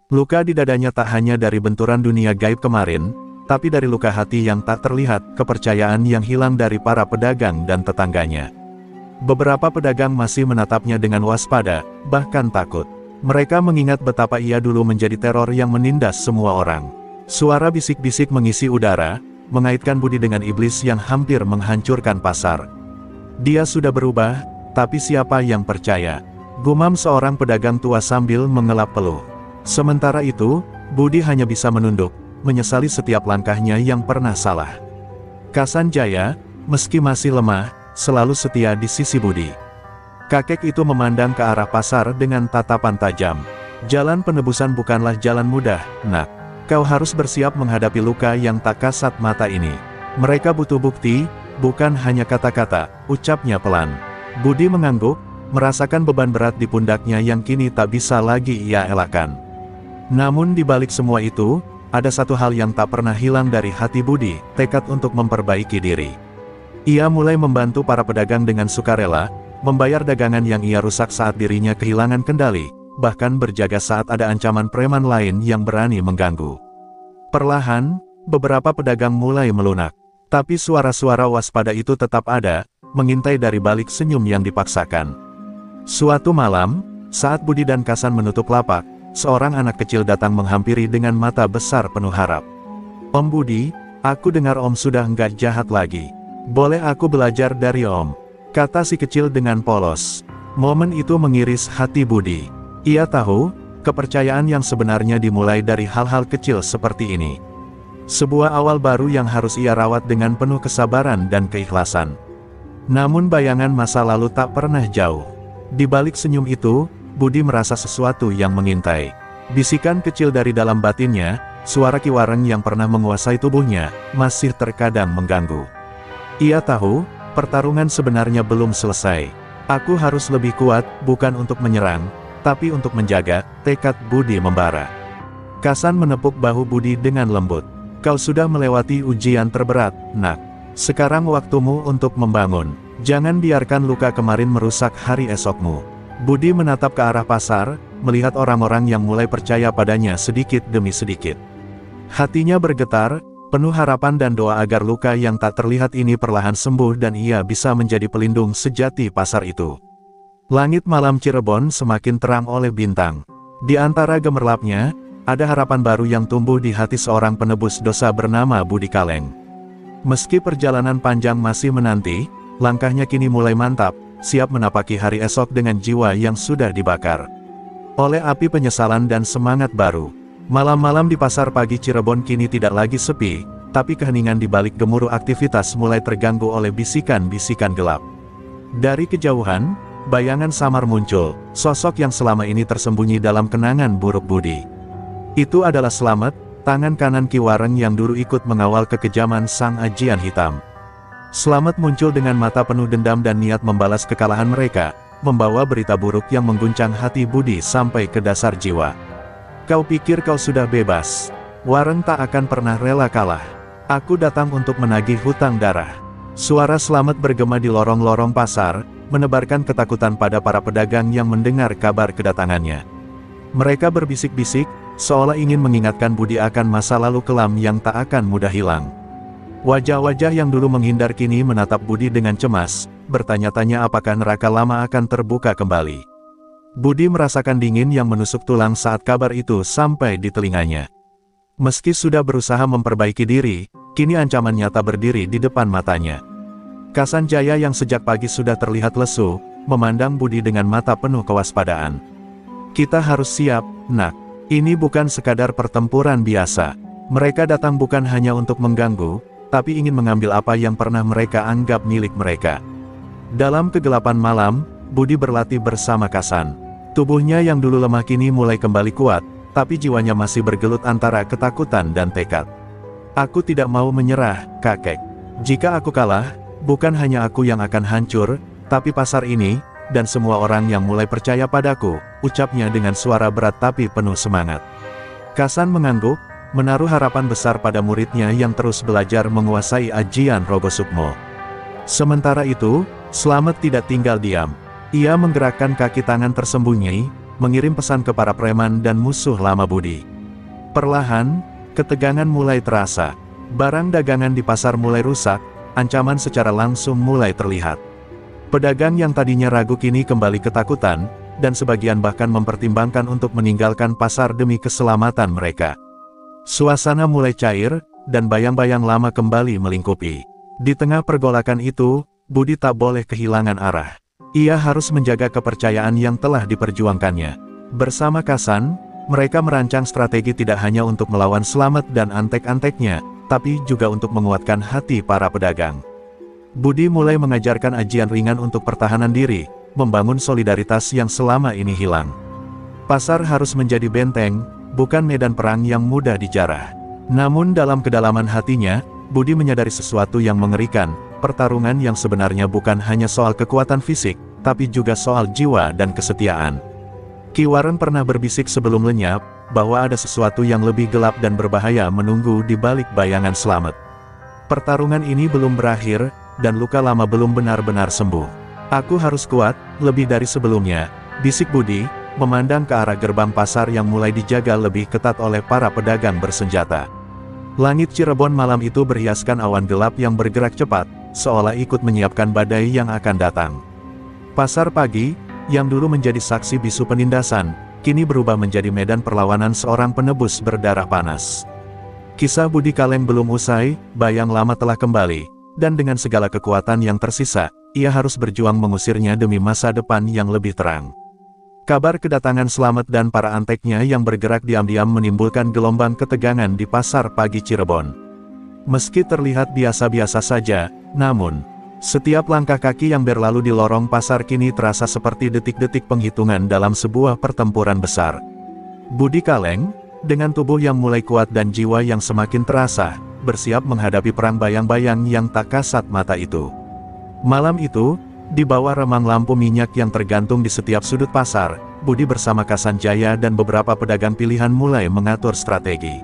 Luka di dadanya tak hanya dari benturan dunia gaib kemarin, tapi dari luka hati yang tak terlihat, kepercayaan yang hilang dari para pedagang dan tetangganya. Beberapa pedagang masih menatapnya dengan waspada, bahkan takut. Mereka mengingat betapa ia dulu menjadi teror yang menindas semua orang. Suara bisik-bisik mengisi udara, mengaitkan Budi dengan iblis yang hampir menghancurkan pasar. Dia sudah berubah, tapi siapa yang percaya? Gumam seorang pedagang tua sambil mengelap peluh. Sementara itu, Budi hanya bisa menunduk, menyesali setiap langkahnya yang pernah salah. Kasan Jaya, meski masih lemah, selalu setia di sisi Budi. Kakek itu memandang ke arah pasar dengan tatapan tajam. "Jalan penebusan bukanlah jalan mudah, nak. Kau harus bersiap menghadapi luka yang tak kasat mata ini. Mereka butuh bukti, bukan hanya kata-kata," ucapnya pelan. Budi mengangguk, merasakan beban berat di pundaknya yang kini tak bisa lagi ia elakkan. Namun di balik semua itu, ada satu hal yang tak pernah hilang dari hati Budi, tekad untuk memperbaiki diri. Ia mulai membantu para pedagang dengan sukarela, membayar dagangan yang ia rusak saat dirinya kehilangan kendali, bahkan berjaga saat ada ancaman preman lain yang berani mengganggu. Perlahan, beberapa pedagang mulai melunak. Tapi suara-suara waspada itu tetap ada, mengintai dari balik senyum yang dipaksakan. Suatu malam, saat Budi dan Kasan menutup lapak, seorang anak kecil datang menghampiri dengan mata besar penuh harap. "Om Budi, aku dengar Om sudah nggak jahat lagi. Boleh aku belajar dari Om?" kata si kecil dengan polos. Momen itu mengiris hati Budi. Ia tahu, kepercayaan yang sebenarnya dimulai dari hal-hal kecil seperti ini. Sebuah awal baru yang harus ia rawat dengan penuh kesabaran dan keikhlasan. Namun bayangan masa lalu tak pernah jauh. Di balik senyum itu, Budi merasa sesuatu yang mengintai. Bisikan kecil dari dalam batinnya, suara Ki Wareng yang pernah menguasai tubuhnya, masih terkadang mengganggu. Ia tahu, pertarungan sebenarnya belum selesai. "Aku harus lebih kuat, bukan untuk menyerang, tapi untuk menjaga," tekad Budi membara. Kasan menepuk bahu Budi dengan lembut. "Kau sudah melewati ujian terberat, Nak. Sekarang waktumu untuk membangun. Jangan biarkan luka kemarin merusak hari esokmu." Budi menatap ke arah pasar, melihat orang-orang yang mulai percaya padanya sedikit demi sedikit. Hatinya bergetar, penuh harapan dan doa agar luka yang tak terlihat ini perlahan sembuh dan ia bisa menjadi pelindung sejati pasar itu. Langit malam Cirebon semakin terang oleh bintang. Di antara gemerlapnya, ada harapan baru yang tumbuh di hati seorang penebus dosa bernama Budi Kaleng. Meski perjalanan panjang masih menanti, langkahnya kini mulai mantap, siap menapaki hari esok dengan jiwa yang sudah dibakar oleh api penyesalan dan semangat baru. Malam-malam di pasar pagi Cirebon kini tidak lagi sepi, tapi keheningan di balik gemuruh aktivitas mulai terganggu oleh bisikan-bisikan gelap. Dari kejauhan, bayangan samar muncul, sosok yang selama ini tersembunyi dalam kenangan buruk Budi. Itu adalah Slamet, tangan kanan Ki Wareng yang dulu ikut mengawal kekejaman sang ajian hitam. Slamet muncul dengan mata penuh dendam dan niat membalas kekalahan mereka, membawa berita buruk yang mengguncang hati Budi sampai ke dasar jiwa. "Kau pikir kau sudah bebas? Wareng tak akan pernah rela kalah. Aku datang untuk menagih hutang darah." Suara Slamet bergema di lorong-lorong pasar, menebarkan ketakutan pada para pedagang yang mendengar kabar kedatangannya. Mereka berbisik-bisik, seolah ingin mengingatkan Budi akan masa lalu kelam yang tak akan mudah hilang. Wajah-wajah yang dulu menghindar kini menatap Budi dengan cemas, bertanya-tanya apakah neraka lama akan terbuka kembali. Budi merasakan dingin yang menusuk tulang saat kabar itu sampai di telinganya. Meski sudah berusaha memperbaiki diri, kini ancaman nyata berdiri di depan matanya. Kasan Jaya yang sejak pagi sudah terlihat lesu, memandang Budi dengan mata penuh kewaspadaan. "Kita harus siap, Nak. Ini bukan sekadar pertempuran biasa. Mereka datang bukan hanya untuk mengganggu, tapi ingin mengambil apa yang pernah mereka anggap milik mereka." Dalam kegelapan malam, Budi berlatih bersama Kasan. Tubuhnya yang dulu lemah kini mulai kembali kuat, tapi jiwanya masih bergelut antara ketakutan dan tekad. "Aku tidak mau menyerah, kakek. Jika aku kalah, bukan hanya aku yang akan hancur, tapi pasar ini, dan semua orang yang mulai percaya padaku," ucapnya dengan suara berat tapi penuh semangat. Kasan mengangguk, menaruh harapan besar pada muridnya yang terus belajar menguasai ajian Rogo Sukmo. Sementara itu, Slamet tidak tinggal diam. Ia menggerakkan kaki tangan tersembunyi, mengirim pesan ke para preman dan musuh lama Budi. Perlahan, ketegangan mulai terasa. Barang dagangan di pasar mulai rusak, ancaman secara langsung mulai terlihat. Pedagang yang tadinya ragu kini kembali ketakutan, dan sebagian bahkan mempertimbangkan untuk meninggalkan pasar demi keselamatan mereka. Suasana mulai cair, dan bayang-bayang lama kembali melingkupi. Di tengah pergolakan itu, Budi tak boleh kehilangan arah. Ia harus menjaga kepercayaan yang telah diperjuangkannya. Bersama Kasan, mereka merancang strategi tidak hanya untuk melawan Slamet dan antek-anteknya, tapi juga untuk menguatkan hati para pedagang. Budi mulai mengajarkan ajian ringan untuk pertahanan diri, membangun solidaritas yang selama ini hilang. Pasar harus menjadi benteng, bukan medan perang yang mudah dijarah. Namun dalam kedalaman hatinya, Budi menyadari sesuatu yang mengerikan, pertarungan yang sebenarnya bukan hanya soal kekuatan fisik, tapi juga soal jiwa dan kesetiaan. Ki Wareng pernah berbisik sebelum lenyap, bahwa ada sesuatu yang lebih gelap dan berbahaya menunggu di balik bayangan Slamet. Pertarungan ini belum berakhir, dan luka lama belum benar-benar sembuh. "Aku harus kuat, lebih dari sebelumnya," bisik Budi, memandang ke arah gerbang pasar yang mulai dijaga lebih ketat oleh para pedagang bersenjata. Langit Cirebon malam itu berhiaskan awan gelap yang bergerak cepat, seolah ikut menyiapkan badai yang akan datang. Pasar pagi, yang dulu menjadi saksi bisu penindasan, kini berubah menjadi medan perlawanan seorang penebus berdarah panas. Kisah Budi Kaleng belum usai, Bayang Lama telah kembali, dan dengan segala kekuatan yang tersisa, ia harus berjuang mengusirnya demi masa depan yang lebih terang. Kabar kedatangan Slamet dan para anteknya yang bergerak diam-diam menimbulkan gelombang ketegangan di pasar pagi Cirebon. Meski terlihat biasa-biasa saja, namun, setiap langkah kaki yang berlalu di lorong pasar kini terasa seperti detik-detik penghitungan dalam sebuah pertempuran besar. Budi Kaleng, dengan tubuh yang mulai kuat dan jiwa yang semakin terasa, bersiap menghadapi perang bayang-bayang yang tak kasat mata itu. Malam itu, di bawah remang lampu minyak yang tergantung di setiap sudut pasar, Budi bersama Kasan Jaya dan beberapa pedagang pilihan mulai mengatur strategi.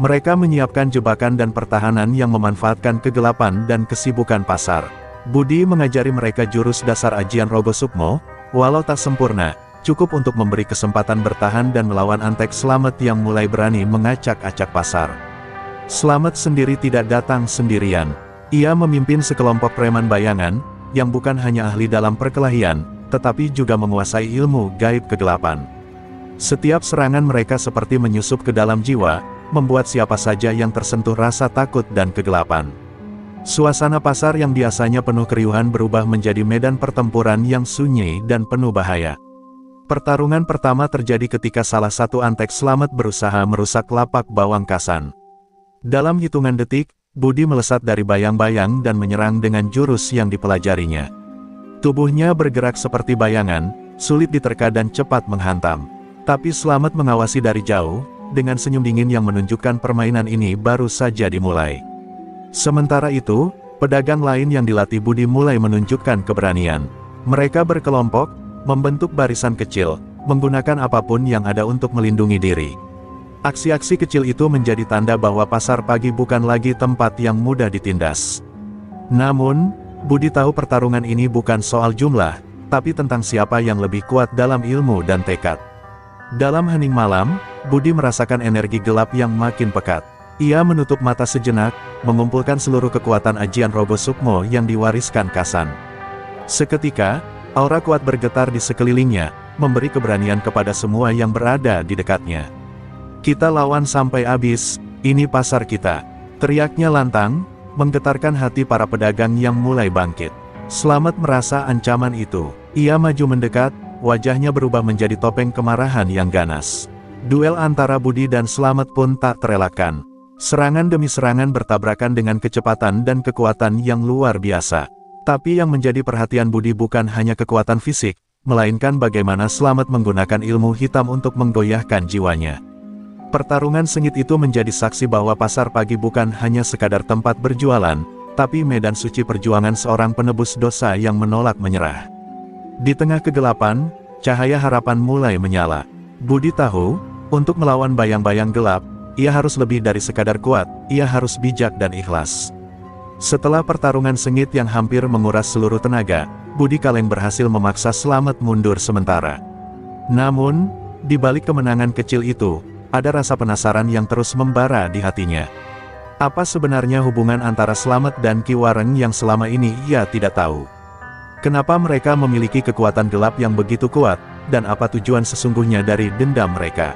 Mereka menyiapkan jebakan dan pertahanan yang memanfaatkan kegelapan dan kesibukan pasar. Budi mengajari mereka jurus dasar ajian Rogo Sukmo, walau tak sempurna, cukup untuk memberi kesempatan bertahan dan melawan antek Slamet yang mulai berani mengacak-acak pasar. Slamet sendiri tidak datang sendirian. Ia memimpin sekelompok preman bayangan, yang bukan hanya ahli dalam perkelahian, tetapi juga menguasai ilmu gaib kegelapan. Setiap serangan mereka seperti menyusup ke dalam jiwa, membuat siapa saja yang tersentuh rasa takut dan kegelapan. Suasana pasar yang biasanya penuh keriuhan berubah menjadi medan pertempuran yang sunyi dan penuh bahaya. Pertarungan pertama terjadi ketika salah satu antek Slamet berusaha merusak lapak bawang Kasan. Dalam hitungan detik, Budi melesat dari bayang-bayang dan menyerang dengan jurus yang dipelajarinya. Tubuhnya bergerak seperti bayangan, sulit diterka dan cepat menghantam. Tapi Slamet mengawasi dari jauh, dengan senyum dingin yang menunjukkan permainan ini baru saja dimulai. Sementara itu, pedagang lain yang dilatih Budi mulai menunjukkan keberanian. Mereka berkelompok, membentuk barisan kecil, menggunakan apapun yang ada untuk melindungi diri. Aksi-aksi kecil itu menjadi tanda bahwa pasar pagi bukan lagi tempat yang mudah ditindas. Namun, Budi tahu pertarungan ini bukan soal jumlah, tapi tentang siapa yang lebih kuat dalam ilmu dan tekad. Dalam hening malam, Budi merasakan energi gelap yang makin pekat. Ia menutup mata sejenak, mengumpulkan seluruh kekuatan ajian Rogo Sukmo yang diwariskan Kasan. Seketika, aura kuat bergetar di sekelilingnya, memberi keberanian kepada semua yang berada di dekatnya. "Kita lawan sampai habis, ini pasar kita," teriaknya lantang, menggetarkan hati para pedagang yang mulai bangkit. Slamet merasa ancaman itu. Ia maju mendekat, wajahnya berubah menjadi topeng kemarahan yang ganas. Duel antara Budi dan Slamet pun tak terelakkan. Serangan demi serangan bertabrakan dengan kecepatan dan kekuatan yang luar biasa. Tapi yang menjadi perhatian Budi bukan hanya kekuatan fisik, melainkan bagaimana Slamet menggunakan ilmu hitam untuk menggoyahkan jiwanya. Pertarungan sengit itu menjadi saksi bahwa pasar pagi bukan hanya sekadar tempat berjualan, tapi medan suci perjuangan seorang penebus dosa yang menolak menyerah. Di tengah kegelapan, cahaya harapan mulai menyala. Budi tahu, untuk melawan bayang-bayang gelap, ia harus lebih dari sekadar kuat, ia harus bijak dan ikhlas. Setelah pertarungan sengit yang hampir menguras seluruh tenaga, Budi Kaleng berhasil memaksa Slamet mundur sementara. Namun, di balik kemenangan kecil itu, ada rasa penasaran yang terus membara di hatinya. Apa sebenarnya hubungan antara Slamet dan Ki Wareng yang selama ini ia tidak tahu? Kenapa mereka memiliki kekuatan gelap yang begitu kuat, dan apa tujuan sesungguhnya dari dendam mereka?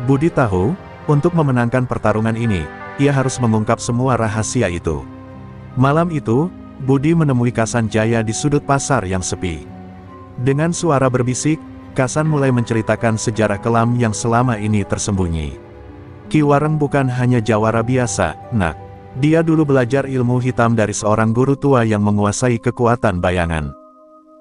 Budi tahu, untuk memenangkan pertarungan ini, ia harus mengungkap semua rahasia itu. Malam itu, Budi menemui Kasan Jaya di sudut pasar yang sepi. Dengan suara berbisik, Kasan mulai menceritakan sejarah kelam yang selama ini tersembunyi. "Ki Wareng bukan hanya jawara biasa, nak. Dia dulu belajar ilmu hitam dari seorang guru tua yang menguasai kekuatan bayangan.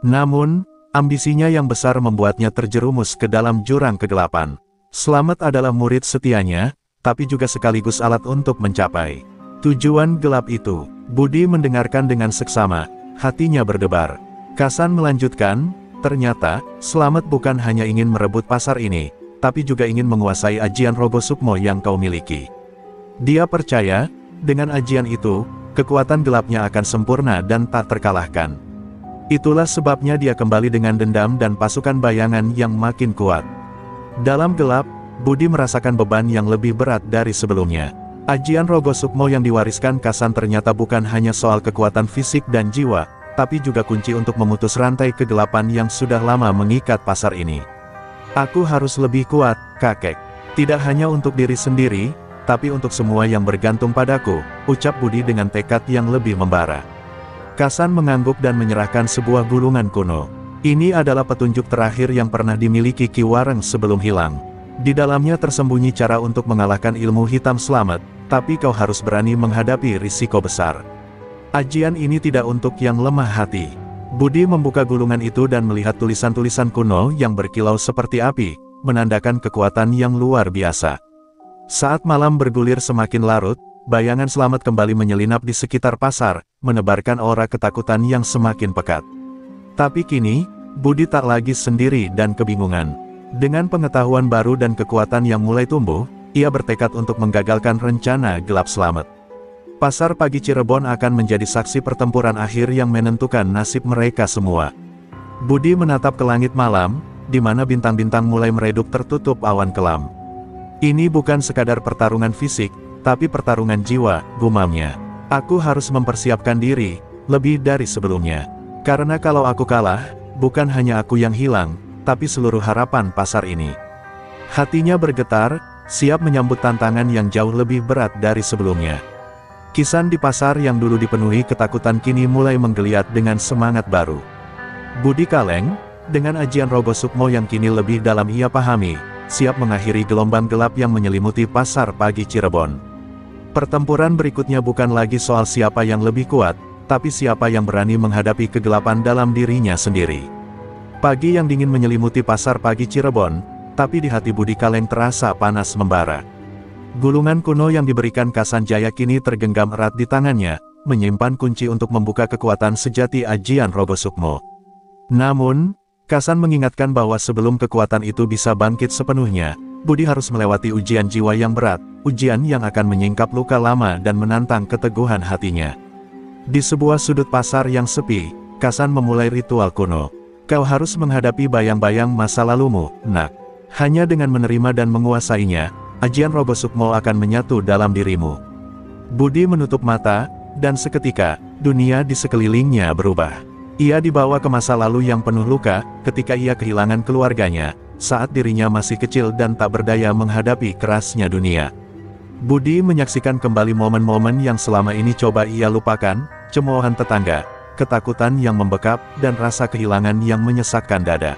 Namun, ambisinya yang besar membuatnya terjerumus ke dalam jurang kegelapan. Slamet adalah murid setianya, tapi juga sekaligus alat untuk mencapai tujuan gelap itu." Budi mendengarkan dengan seksama, hatinya berdebar. Kasan melanjutkan, "Ternyata, Slamet bukan hanya ingin merebut pasar ini, tapi juga ingin menguasai ajian Rogo Sukmo yang kau miliki. Dia percaya, dengan ajian itu, kekuatan gelapnya akan sempurna dan tak terkalahkan. Itulah sebabnya dia kembali dengan dendam dan pasukan bayangan yang makin kuat." Dalam gelap, Budi merasakan beban yang lebih berat dari sebelumnya. Ajian Rogo Sukmo yang diwariskan Kasan ternyata bukan hanya soal kekuatan fisik dan jiwa, tapi juga kunci untuk memutus rantai kegelapan yang sudah lama mengikat pasar ini. Aku harus lebih kuat, kakek. Tidak hanya untuk diri sendiri, tapi untuk semua yang bergantung padaku, ucap Budi dengan tekad yang lebih membara. Kasan mengangguk dan menyerahkan sebuah gulungan kuno. Ini adalah petunjuk terakhir yang pernah dimiliki Ki Wareng sebelum hilang. Di dalamnya tersembunyi cara untuk mengalahkan ilmu hitam selamat, tapi kau harus berani menghadapi risiko besar. Ajian ini tidak untuk yang lemah hati. Budi membuka gulungan itu dan melihat tulisan-tulisan kuno yang berkilau seperti api, menandakan kekuatan yang luar biasa. Saat malam bergulir semakin larut, bayangan selamat kembali menyelinap di sekitar pasar, menebarkan aura ketakutan yang semakin pekat. Tapi kini, Budi tak lagi sendiri dan kebingungan. Dengan pengetahuan baru dan kekuatan yang mulai tumbuh, ia bertekad untuk menggagalkan rencana gelap selamat. Pasar pagi Cirebon akan menjadi saksi pertempuran akhir yang menentukan nasib mereka semua. Budi menatap ke langit malam, di mana bintang-bintang mulai meredup tertutup awan kelam. Ini bukan sekadar pertarungan fisik, tapi pertarungan jiwa, gumamnya. Aku harus mempersiapkan diri, lebih dari sebelumnya. Karena kalau aku kalah, bukan hanya aku yang hilang, tapi seluruh harapan pasar ini. Hatinya bergetar, siap menyambut tantangan yang jauh lebih berat dari sebelumnya. Kisan di pasar yang dulu dipenuhi ketakutan kini mulai menggeliat dengan semangat baru. Budi kaleng, dengan ajian Rogo Sukmo yang kini lebih dalam ia pahami, siap mengakhiri gelombang gelap yang menyelimuti pasar pagi Cirebon. Pertempuran berikutnya bukan lagi soal siapa yang lebih kuat, tapi siapa yang berani menghadapi kegelapan dalam dirinya sendiri. Pagi yang dingin menyelimuti pasar pagi Cirebon, tapi di hati Budi kaleng terasa panas membara. Gulungan kuno yang diberikan Kasan Jaya kini tergenggam erat di tangannya, menyimpan kunci untuk membuka kekuatan sejati ajian Rogo Sukmo. Namun, Kasan mengingatkan bahwa sebelum kekuatan itu bisa bangkit sepenuhnya, Budi harus melewati ujian jiwa yang berat, ujian yang akan menyingkap luka lama dan menantang keteguhan hatinya. Di sebuah sudut pasar yang sepi, Kasan memulai ritual kuno. Kau harus menghadapi bayang-bayang masa lalumu, nak. Hanya dengan menerima dan menguasainya, ajian Rogo Sukmo akan menyatu dalam dirimu. Budi menutup mata, dan seketika, dunia di sekelilingnya berubah. Ia dibawa ke masa lalu yang penuh luka, ketika ia kehilangan keluarganya, saat dirinya masih kecil dan tak berdaya menghadapi kerasnya dunia. Budi menyaksikan kembali momen-momen yang selama ini coba ia lupakan, cemoohan tetangga, ketakutan yang membekap, dan rasa kehilangan yang menyesakkan dada.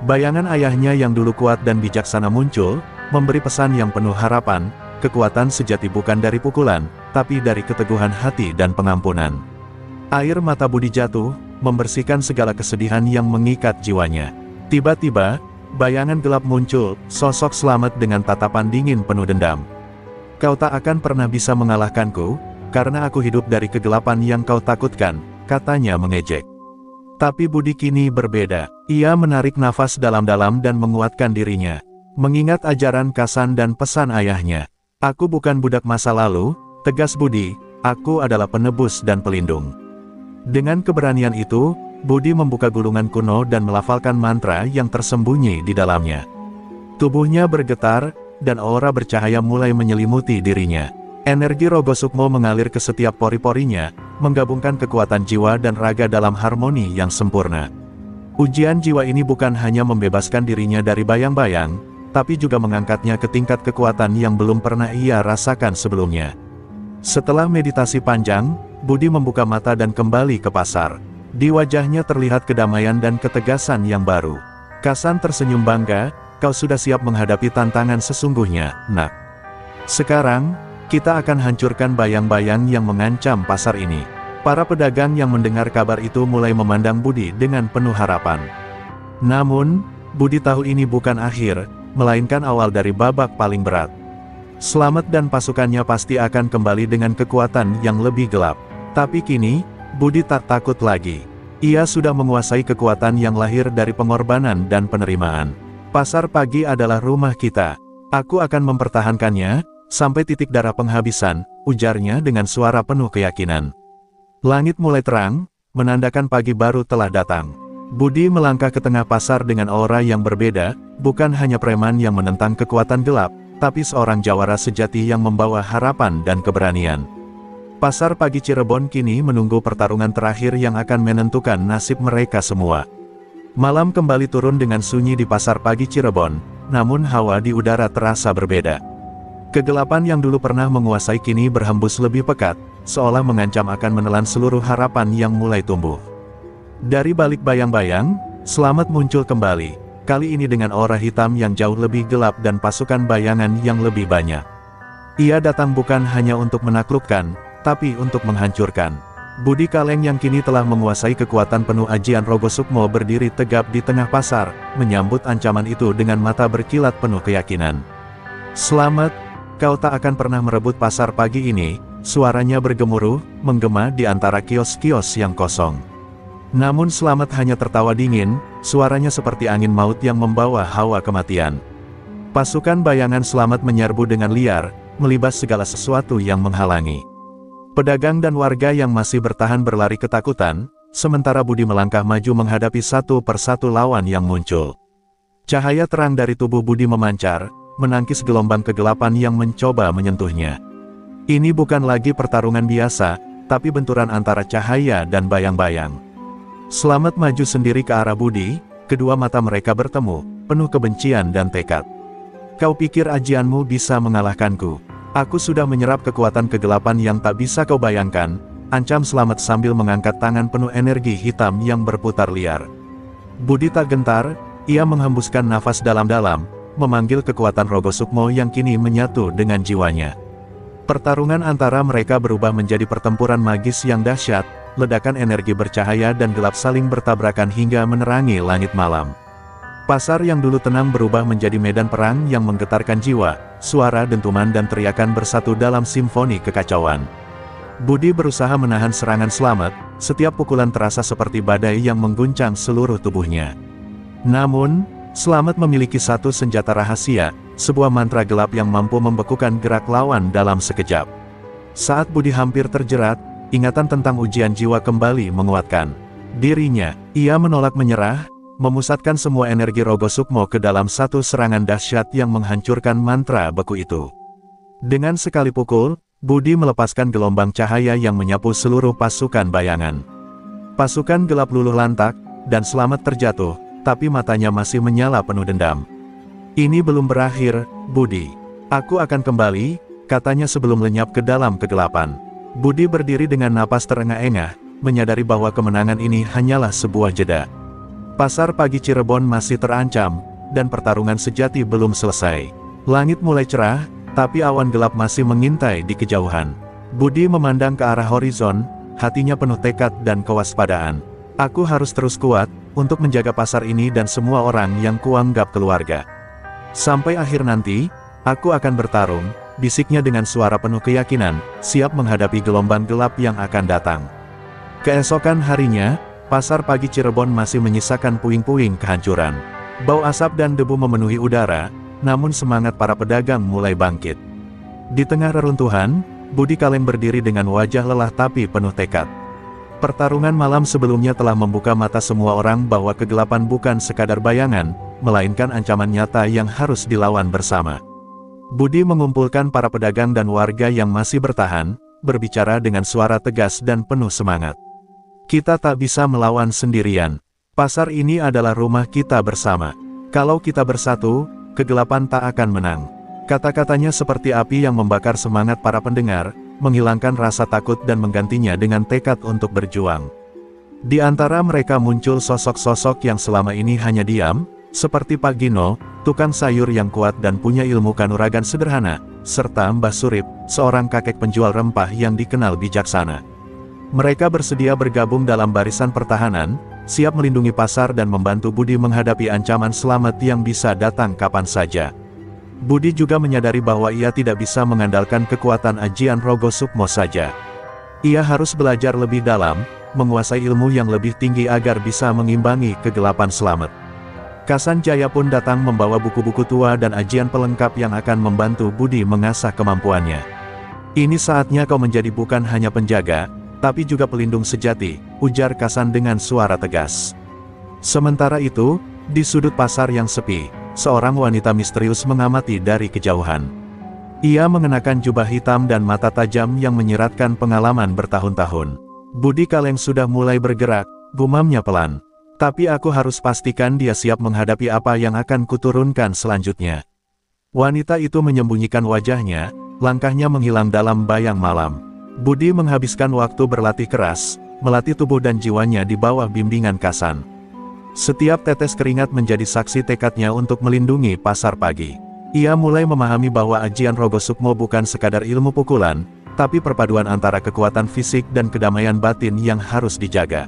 Bayangan ayahnya yang dulu kuat dan bijaksana muncul, memberi pesan yang penuh harapan, kekuatan sejati bukan dari pukulan, tapi dari keteguhan hati dan pengampunan. Air mata Budi jatuh, membersihkan segala kesedihan yang mengikat jiwanya. Tiba-tiba, bayangan gelap muncul, sosok Selamat dengan tatapan dingin penuh dendam. Kau tak akan pernah bisa mengalahkanku, karena aku hidup dari kegelapan yang kau takutkan, katanya mengejek. Tapi Budi kini berbeda. Ia menarik nafas dalam-dalam dan menguatkan dirinya. Mengingat ajaran Kasan dan pesan ayahnya. Aku bukan budak masa lalu, tegas Budi, aku adalah penebus dan pelindung. Dengan keberanian itu, Budi membuka gulungan kuno dan melafalkan mantra yang tersembunyi di dalamnya. Tubuhnya bergetar, dan aura bercahaya mulai menyelimuti dirinya. Energi Rogo Sukmo mengalir ke setiap pori-porinya, menggabungkan kekuatan jiwa dan raga dalam harmoni yang sempurna. Ujian jiwa ini bukan hanya membebaskan dirinya dari bayang-bayang, tapi juga mengangkatnya ke tingkat kekuatan yang belum pernah ia rasakan sebelumnya. Setelah meditasi panjang, Budi membuka mata dan kembali ke pasar. Di wajahnya terlihat kedamaian dan ketegasan yang baru. Kasan tersenyum bangga, kau sudah siap menghadapi tantangan sesungguhnya, nak. Sekarang, kita akan hancurkan bayang-bayang yang mengancam pasar ini. Para pedagang yang mendengar kabar itu mulai memandang Budi dengan penuh harapan. Namun, Budi tahu ini bukan akhir, melainkan awal dari babak paling berat. Selamat dan pasukannya pasti akan kembali dengan kekuatan yang lebih gelap. Tapi kini, Budi tak takut lagi. Ia sudah menguasai kekuatan yang lahir dari pengorbanan dan penerimaan. Pasar pagi adalah rumah kita. Aku akan mempertahankannya, sampai titik darah penghabisan, ujarnya dengan suara penuh keyakinan. Langit mulai terang, menandakan pagi baru telah datang. Budi melangkah ke tengah pasar dengan aura yang berbeda, bukan hanya preman yang menentang kekuatan gelap, tapi seorang jawara sejati yang membawa harapan dan keberanian. Pasar Pagi Cirebon kini menunggu pertarungan terakhir yang akan menentukan nasib mereka semua. Malam kembali turun dengan sunyi di Pasar Pagi Cirebon, namun hawa di udara terasa berbeda. Kegelapan yang dulu pernah menguasai kini berhembus lebih pekat, seolah mengancam akan menelan seluruh harapan yang mulai tumbuh. Dari balik bayang-bayang, Slamet muncul kembali, kali ini dengan aura hitam yang jauh lebih gelap dan pasukan bayangan yang lebih banyak. Ia datang bukan hanya untuk menaklukkan, tapi untuk menghancurkan. Budi Kaleng yang kini telah menguasai kekuatan penuh ajian Rogo Sukmo berdiri tegap di tengah pasar, menyambut ancaman itu dengan mata berkilat penuh keyakinan. "Slamet, kau tak akan pernah merebut pasar pagi ini," suaranya bergemuruh, menggema di antara kios-kios yang kosong. Namun Slamet hanya tertawa dingin, suaranya seperti angin maut yang membawa hawa kematian. Pasukan bayangan Slamet menyerbu dengan liar, melibas segala sesuatu yang menghalangi. Pedagang dan warga yang masih bertahan berlari ketakutan, sementara Budi melangkah maju menghadapi satu persatu lawan yang muncul. Cahaya terang dari tubuh Budi memancar, menangkis gelombang kegelapan yang mencoba menyentuhnya. Ini bukan lagi pertarungan biasa, tapi benturan antara cahaya dan bayang-bayang. Slamet maju sendiri ke arah Budi, kedua mata mereka bertemu, penuh kebencian dan tekad. "Kau pikir ajianmu bisa mengalahkanku? Aku sudah menyerap kekuatan kegelapan yang tak bisa kau bayangkan," ancam Slamet sambil mengangkat tangan penuh energi hitam yang berputar liar. Budi tak gentar, ia menghembuskan nafas dalam-dalam, memanggil kekuatan Rogo Sukmo yang kini menyatu dengan jiwanya. Pertarungan antara mereka berubah menjadi pertempuran magis yang dahsyat, ledakan energi bercahaya dan gelap saling bertabrakan hingga menerangi langit malam. Pasar yang dulu tenang berubah menjadi medan perang yang menggetarkan jiwa, suara dentuman dan teriakan bersatu dalam simfoni kekacauan. Budi berusaha menahan serangan Slamet, setiap pukulan terasa seperti badai yang mengguncang seluruh tubuhnya. Namun, Slamet memiliki satu senjata rahasia, sebuah mantra gelap yang mampu membekukan gerak lawan dalam sekejap. Saat Budi hampir terjerat, ingatan tentang ujian jiwa kembali menguatkan dirinya. Ia menolak menyerah, memusatkan semua energi Rogo Sukmo ke dalam satu serangan dahsyat yang menghancurkan mantra beku itu. Dengan sekali pukul, Budi melepaskan gelombang cahaya yang menyapu seluruh pasukan bayangan. Pasukan gelap luluh lantak, dan Slamet terjatuh, tapi matanya masih menyala penuh dendam. "Ini belum berakhir, Budi. Aku akan kembali," katanya sebelum lenyap ke dalam kegelapan. Budi berdiri dengan napas terengah-engah, menyadari bahwa kemenangan ini hanyalah sebuah jeda. Pasar Pagi Cirebon masih terancam, dan pertarungan sejati belum selesai. Langit mulai cerah, tapi awan gelap masih mengintai di kejauhan. Budi memandang ke arah horizon, hatinya penuh tekad dan kewaspadaan. "Aku harus terus kuat, untuk menjaga pasar ini dan semua orang yang kuanggap keluarga. Sampai akhir nanti, aku akan bertarung," bisiknya dengan suara penuh keyakinan, siap menghadapi gelombang gelap yang akan datang. Keesokan harinya, Pasar Pagi Cirebon masih menyisakan puing-puing kehancuran. Bau asap dan debu memenuhi udara, namun semangat para pedagang mulai bangkit. Di tengah reruntuhan, Budi Kaleng berdiri dengan wajah lelah tapi penuh tekad. Pertarungan malam sebelumnya telah membuka mata semua orang bahwa kegelapan bukan sekadar bayangan, melainkan ancaman nyata yang harus dilawan bersama. Budi mengumpulkan para pedagang dan warga yang masih bertahan, berbicara dengan suara tegas dan penuh semangat. "Kita tak bisa melawan sendirian. Pasar ini adalah rumah kita bersama. Kalau kita bersatu, kegelapan tak akan menang." Kata-katanya seperti api yang membakar semangat para pendengar, menghilangkan rasa takut dan menggantinya dengan tekad untuk berjuang. Di antara mereka muncul sosok-sosok yang selama ini hanya diam, seperti Pak Gino, tukang sayur yang kuat dan punya ilmu kanuragan sederhana, serta Mbah Surip, seorang kakek penjual rempah yang dikenal bijaksana. Mereka bersedia bergabung dalam barisan pertahanan, siap melindungi pasar dan membantu Budi menghadapi ancaman Slamet yang bisa datang kapan saja. Budi juga menyadari bahwa ia tidak bisa mengandalkan kekuatan ajian Rogo Sukmo saja. Ia harus belajar lebih dalam, menguasai ilmu yang lebih tinggi agar bisa mengimbangi kegelapan Slamet. Kasan Jaya pun datang membawa buku-buku tua dan ajian pelengkap yang akan membantu Budi mengasah kemampuannya. "Ini saatnya kau menjadi bukan hanya penjaga, tapi juga pelindung sejati," ujar Kasan dengan suara tegas. Sementara itu, di sudut pasar yang sepi, seorang wanita misterius mengamati dari kejauhan. Ia mengenakan jubah hitam dan mata tajam yang menyiratkan pengalaman bertahun-tahun. "Budi Kaleng sudah mulai bergerak," gumamnya pelan. "Tapi aku harus pastikan dia siap menghadapi apa yang akan kuturunkan selanjutnya." Wanita itu menyembunyikan wajahnya, langkahnya menghilang dalam bayang malam. Budi menghabiskan waktu berlatih keras, melatih tubuh dan jiwanya di bawah bimbingan Kasan. Setiap tetes keringat menjadi saksi tekadnya untuk melindungi pasar pagi. Ia mulai memahami bahwa ajian Rogo Sukmo bukan sekadar ilmu pukulan, tapi perpaduan antara kekuatan fisik dan kedamaian batin yang harus dijaga.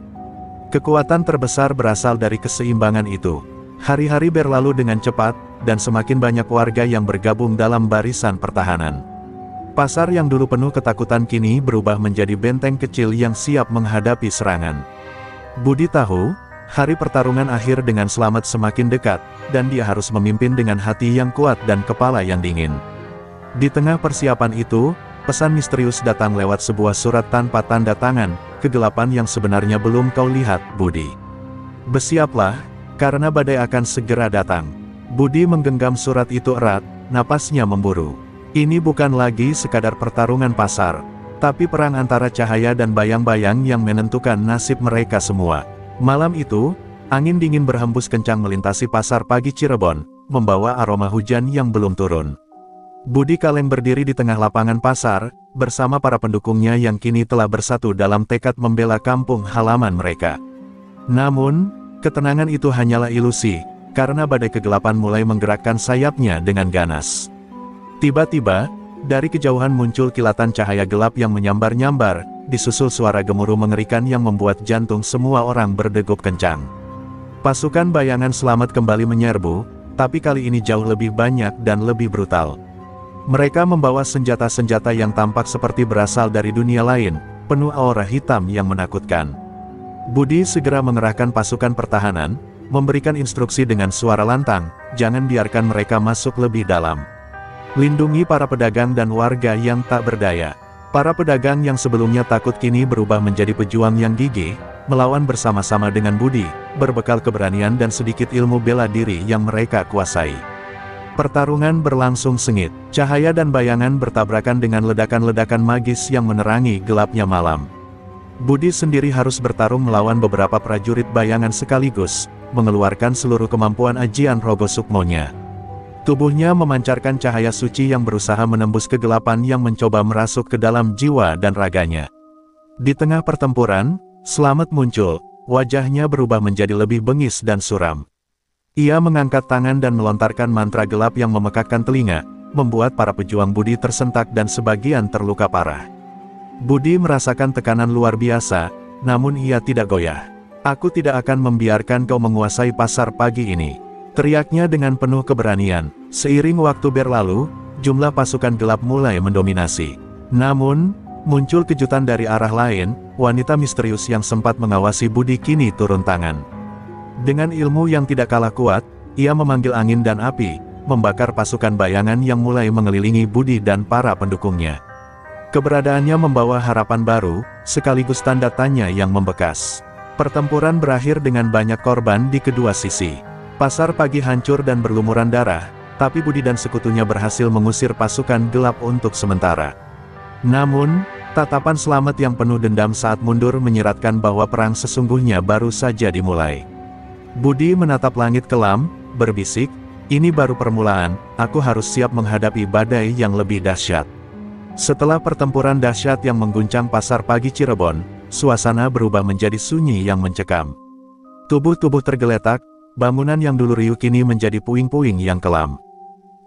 Kekuatan terbesar berasal dari keseimbangan itu. Hari-hari berlalu dengan cepat, dan semakin banyak warga yang bergabung dalam barisan pertahanan. Pasar yang dulu penuh ketakutan kini berubah menjadi benteng kecil yang siap menghadapi serangan. Budi tahu, hari pertarungan akhir dengan selamat semakin dekat, dan dia harus memimpin dengan hati yang kuat dan kepala yang dingin. Di tengah persiapan itu, pesan misterius datang lewat sebuah surat tanpa tanda tangan, "Kegelapan yang sebenarnya belum kau lihat, Budi. Bersiaplah, karena badai akan segera datang." Budi menggenggam surat itu erat, napasnya memburu. Ini bukan lagi sekadar pertarungan pasar, tapi perang antara cahaya dan bayang-bayang yang menentukan nasib mereka semua. Malam itu, angin dingin berhembus kencang melintasi pasar pagi Cirebon, membawa aroma hujan yang belum turun. Budi Kaleng berdiri di tengah lapangan pasar, bersama para pendukungnya yang kini telah bersatu dalam tekad membela kampung halaman mereka. Namun, ketenangan itu hanyalah ilusi, karena badai kegelapan mulai menggerakkan sayapnya dengan ganas. Tiba-tiba, dari kejauhan muncul kilatan cahaya gelap yang menyambar-nyambar, disusul suara gemuruh mengerikan yang membuat jantung semua orang berdegup kencang. Pasukan bayangan selamat kembali menyerbu, tapi kali ini jauh lebih banyak dan lebih brutal. Mereka membawa senjata-senjata yang tampak seperti berasal dari dunia lain, penuh aura hitam yang menakutkan. Budi segera mengerahkan pasukan pertahanan, memberikan instruksi dengan suara lantang, "Jangan biarkan mereka masuk lebih dalam. Lindungi para pedagang dan warga yang tak berdaya." Para pedagang yang sebelumnya takut kini berubah menjadi pejuang yang gigih, melawan bersama-sama dengan Budi, berbekal keberanian dan sedikit ilmu bela diri yang mereka kuasai. Pertarungan berlangsung sengit, cahaya dan bayangan bertabrakan dengan ledakan-ledakan magis yang menerangi gelapnya malam. Budi sendiri harus bertarung melawan beberapa prajurit bayangan sekaligus, mengeluarkan seluruh kemampuan ajian Rogo Sukmonya. Tubuhnya memancarkan cahaya suci yang berusaha menembus kegelapan yang mencoba merasuk ke dalam jiwa dan raganya. Di tengah pertempuran, Selamat muncul, wajahnya berubah menjadi lebih bengis dan suram. Ia mengangkat tangan dan melontarkan mantra gelap yang memekakkan telinga, membuat para pejuang Budi tersentak dan sebagian terluka parah. Budi merasakan tekanan luar biasa, namun ia tidak goyah. "Aku tidak akan membiarkan kau menguasai pasar pagi ini," teriaknya dengan penuh keberanian. Seiring waktu berlalu, jumlah pasukan gelap mulai mendominasi. Namun, muncul kejutan dari arah lain, wanita misterius yang sempat mengawasi Budi kini turun tangan. Dengan ilmu yang tidak kalah kuat, ia memanggil angin dan api, membakar pasukan bayangan yang mulai mengelilingi Budi dan para pendukungnya. Keberadaannya membawa harapan baru, sekaligus tanda tanya yang membekas. Pertempuran berakhir dengan banyak korban di kedua sisi. Pasar pagi hancur dan berlumuran darah, tapi Budi dan sekutunya berhasil mengusir pasukan gelap untuk sementara. Namun, tatapan Selamat yang penuh dendam saat mundur menyiratkan bahwa perang sesungguhnya baru saja dimulai. Budi menatap langit kelam, berbisik, "Ini baru permulaan, aku harus siap menghadapi badai yang lebih dahsyat." Setelah pertempuran dahsyat yang mengguncang pasar pagi Cirebon, suasana berubah menjadi sunyi yang mencekam. Tubuh-tubuh tergeletak, bangunan yang dulu riuh kini menjadi puing-puing yang kelam.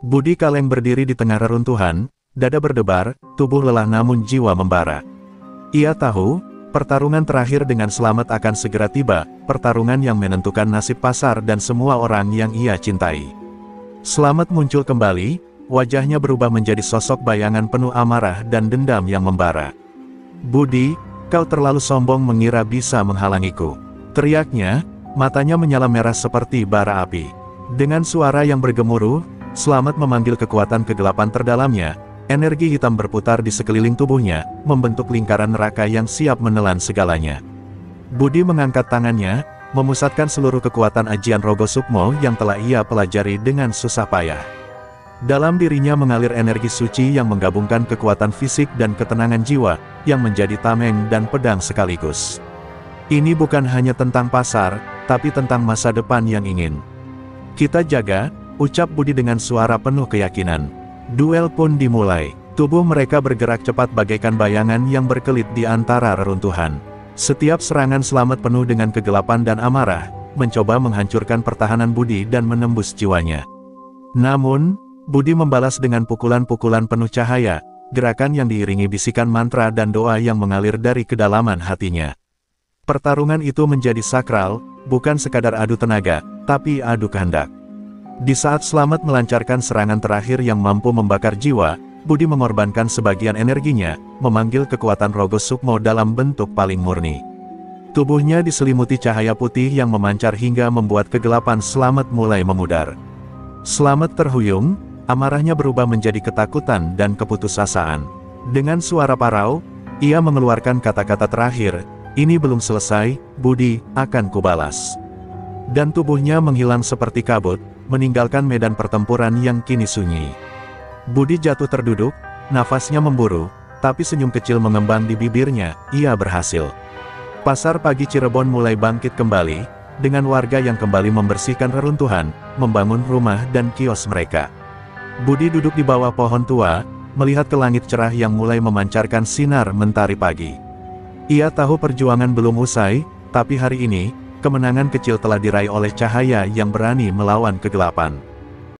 Budi Kaleng berdiri di tengah reruntuhan, dada berdebar, tubuh lelah namun jiwa membara. Ia tahu, pertarungan terakhir dengan Selamat akan segera tiba, pertarungan yang menentukan nasib pasar dan semua orang yang ia cintai. Selamat muncul kembali, wajahnya berubah menjadi sosok bayangan penuh amarah dan dendam yang membara. "Budi, kau terlalu sombong mengira bisa menghalangiku," teriaknya, matanya menyala merah seperti bara api. Dengan suara yang bergemuruh, Selamat memanggil kekuatan kegelapan terdalamnya, energi hitam berputar di sekeliling tubuhnya, membentuk lingkaran neraka yang siap menelan segalanya. Budi mengangkat tangannya, memusatkan seluruh kekuatan ajian Rogo Sukmo yang telah ia pelajari dengan susah payah. Dalam dirinya mengalir energi suci yang menggabungkan kekuatan fisik dan ketenangan jiwa, yang menjadi tameng dan pedang sekaligus. Ini bukan hanya tentang pasar, tapi tentang masa depan yang ingin kita jaga, ucap Budi dengan suara penuh keyakinan. Duel pun dimulai. Tubuh mereka bergerak cepat bagaikan bayangan yang berkelit di antara reruntuhan. Setiap serangan selamat penuh dengan kegelapan dan amarah, mencoba menghancurkan pertahanan Budi dan menembus jiwanya. Namun, Budi membalas dengan pukulan-pukulan penuh cahaya, gerakan yang diiringi bisikan mantra dan doa yang mengalir dari kedalaman hatinya. Pertarungan itu menjadi sakral, bukan sekadar adu tenaga, tapi adu kehendak. Di saat Slamet melancarkan serangan terakhir yang mampu membakar jiwa, Budi mengorbankan sebagian energinya, memanggil kekuatan Rogo Sukmo dalam bentuk paling murni. Tubuhnya diselimuti cahaya putih yang memancar hingga membuat kegelapan Slamet mulai memudar. Slamet terhuyung, amarahnya berubah menjadi ketakutan dan keputusasaan. Dengan suara parau, ia mengeluarkan kata-kata terakhir, "Ini belum selesai, Budi, akan kubalas." Dan tubuhnya menghilang seperti kabut, meninggalkan medan pertempuran yang kini sunyi. Budi jatuh terduduk, nafasnya memburu, tapi senyum kecil mengembang di bibirnya, ia berhasil. Pasar pagi Cirebon mulai bangkit kembali, dengan warga yang kembali membersihkan reruntuhan, membangun rumah dan kios mereka. Budi duduk di bawah pohon tua, melihat ke langit cerah yang mulai memancarkan sinar mentari pagi. Ia tahu perjuangan belum usai, tapi hari ini, kemenangan kecil telah diraih oleh cahaya yang berani melawan kegelapan.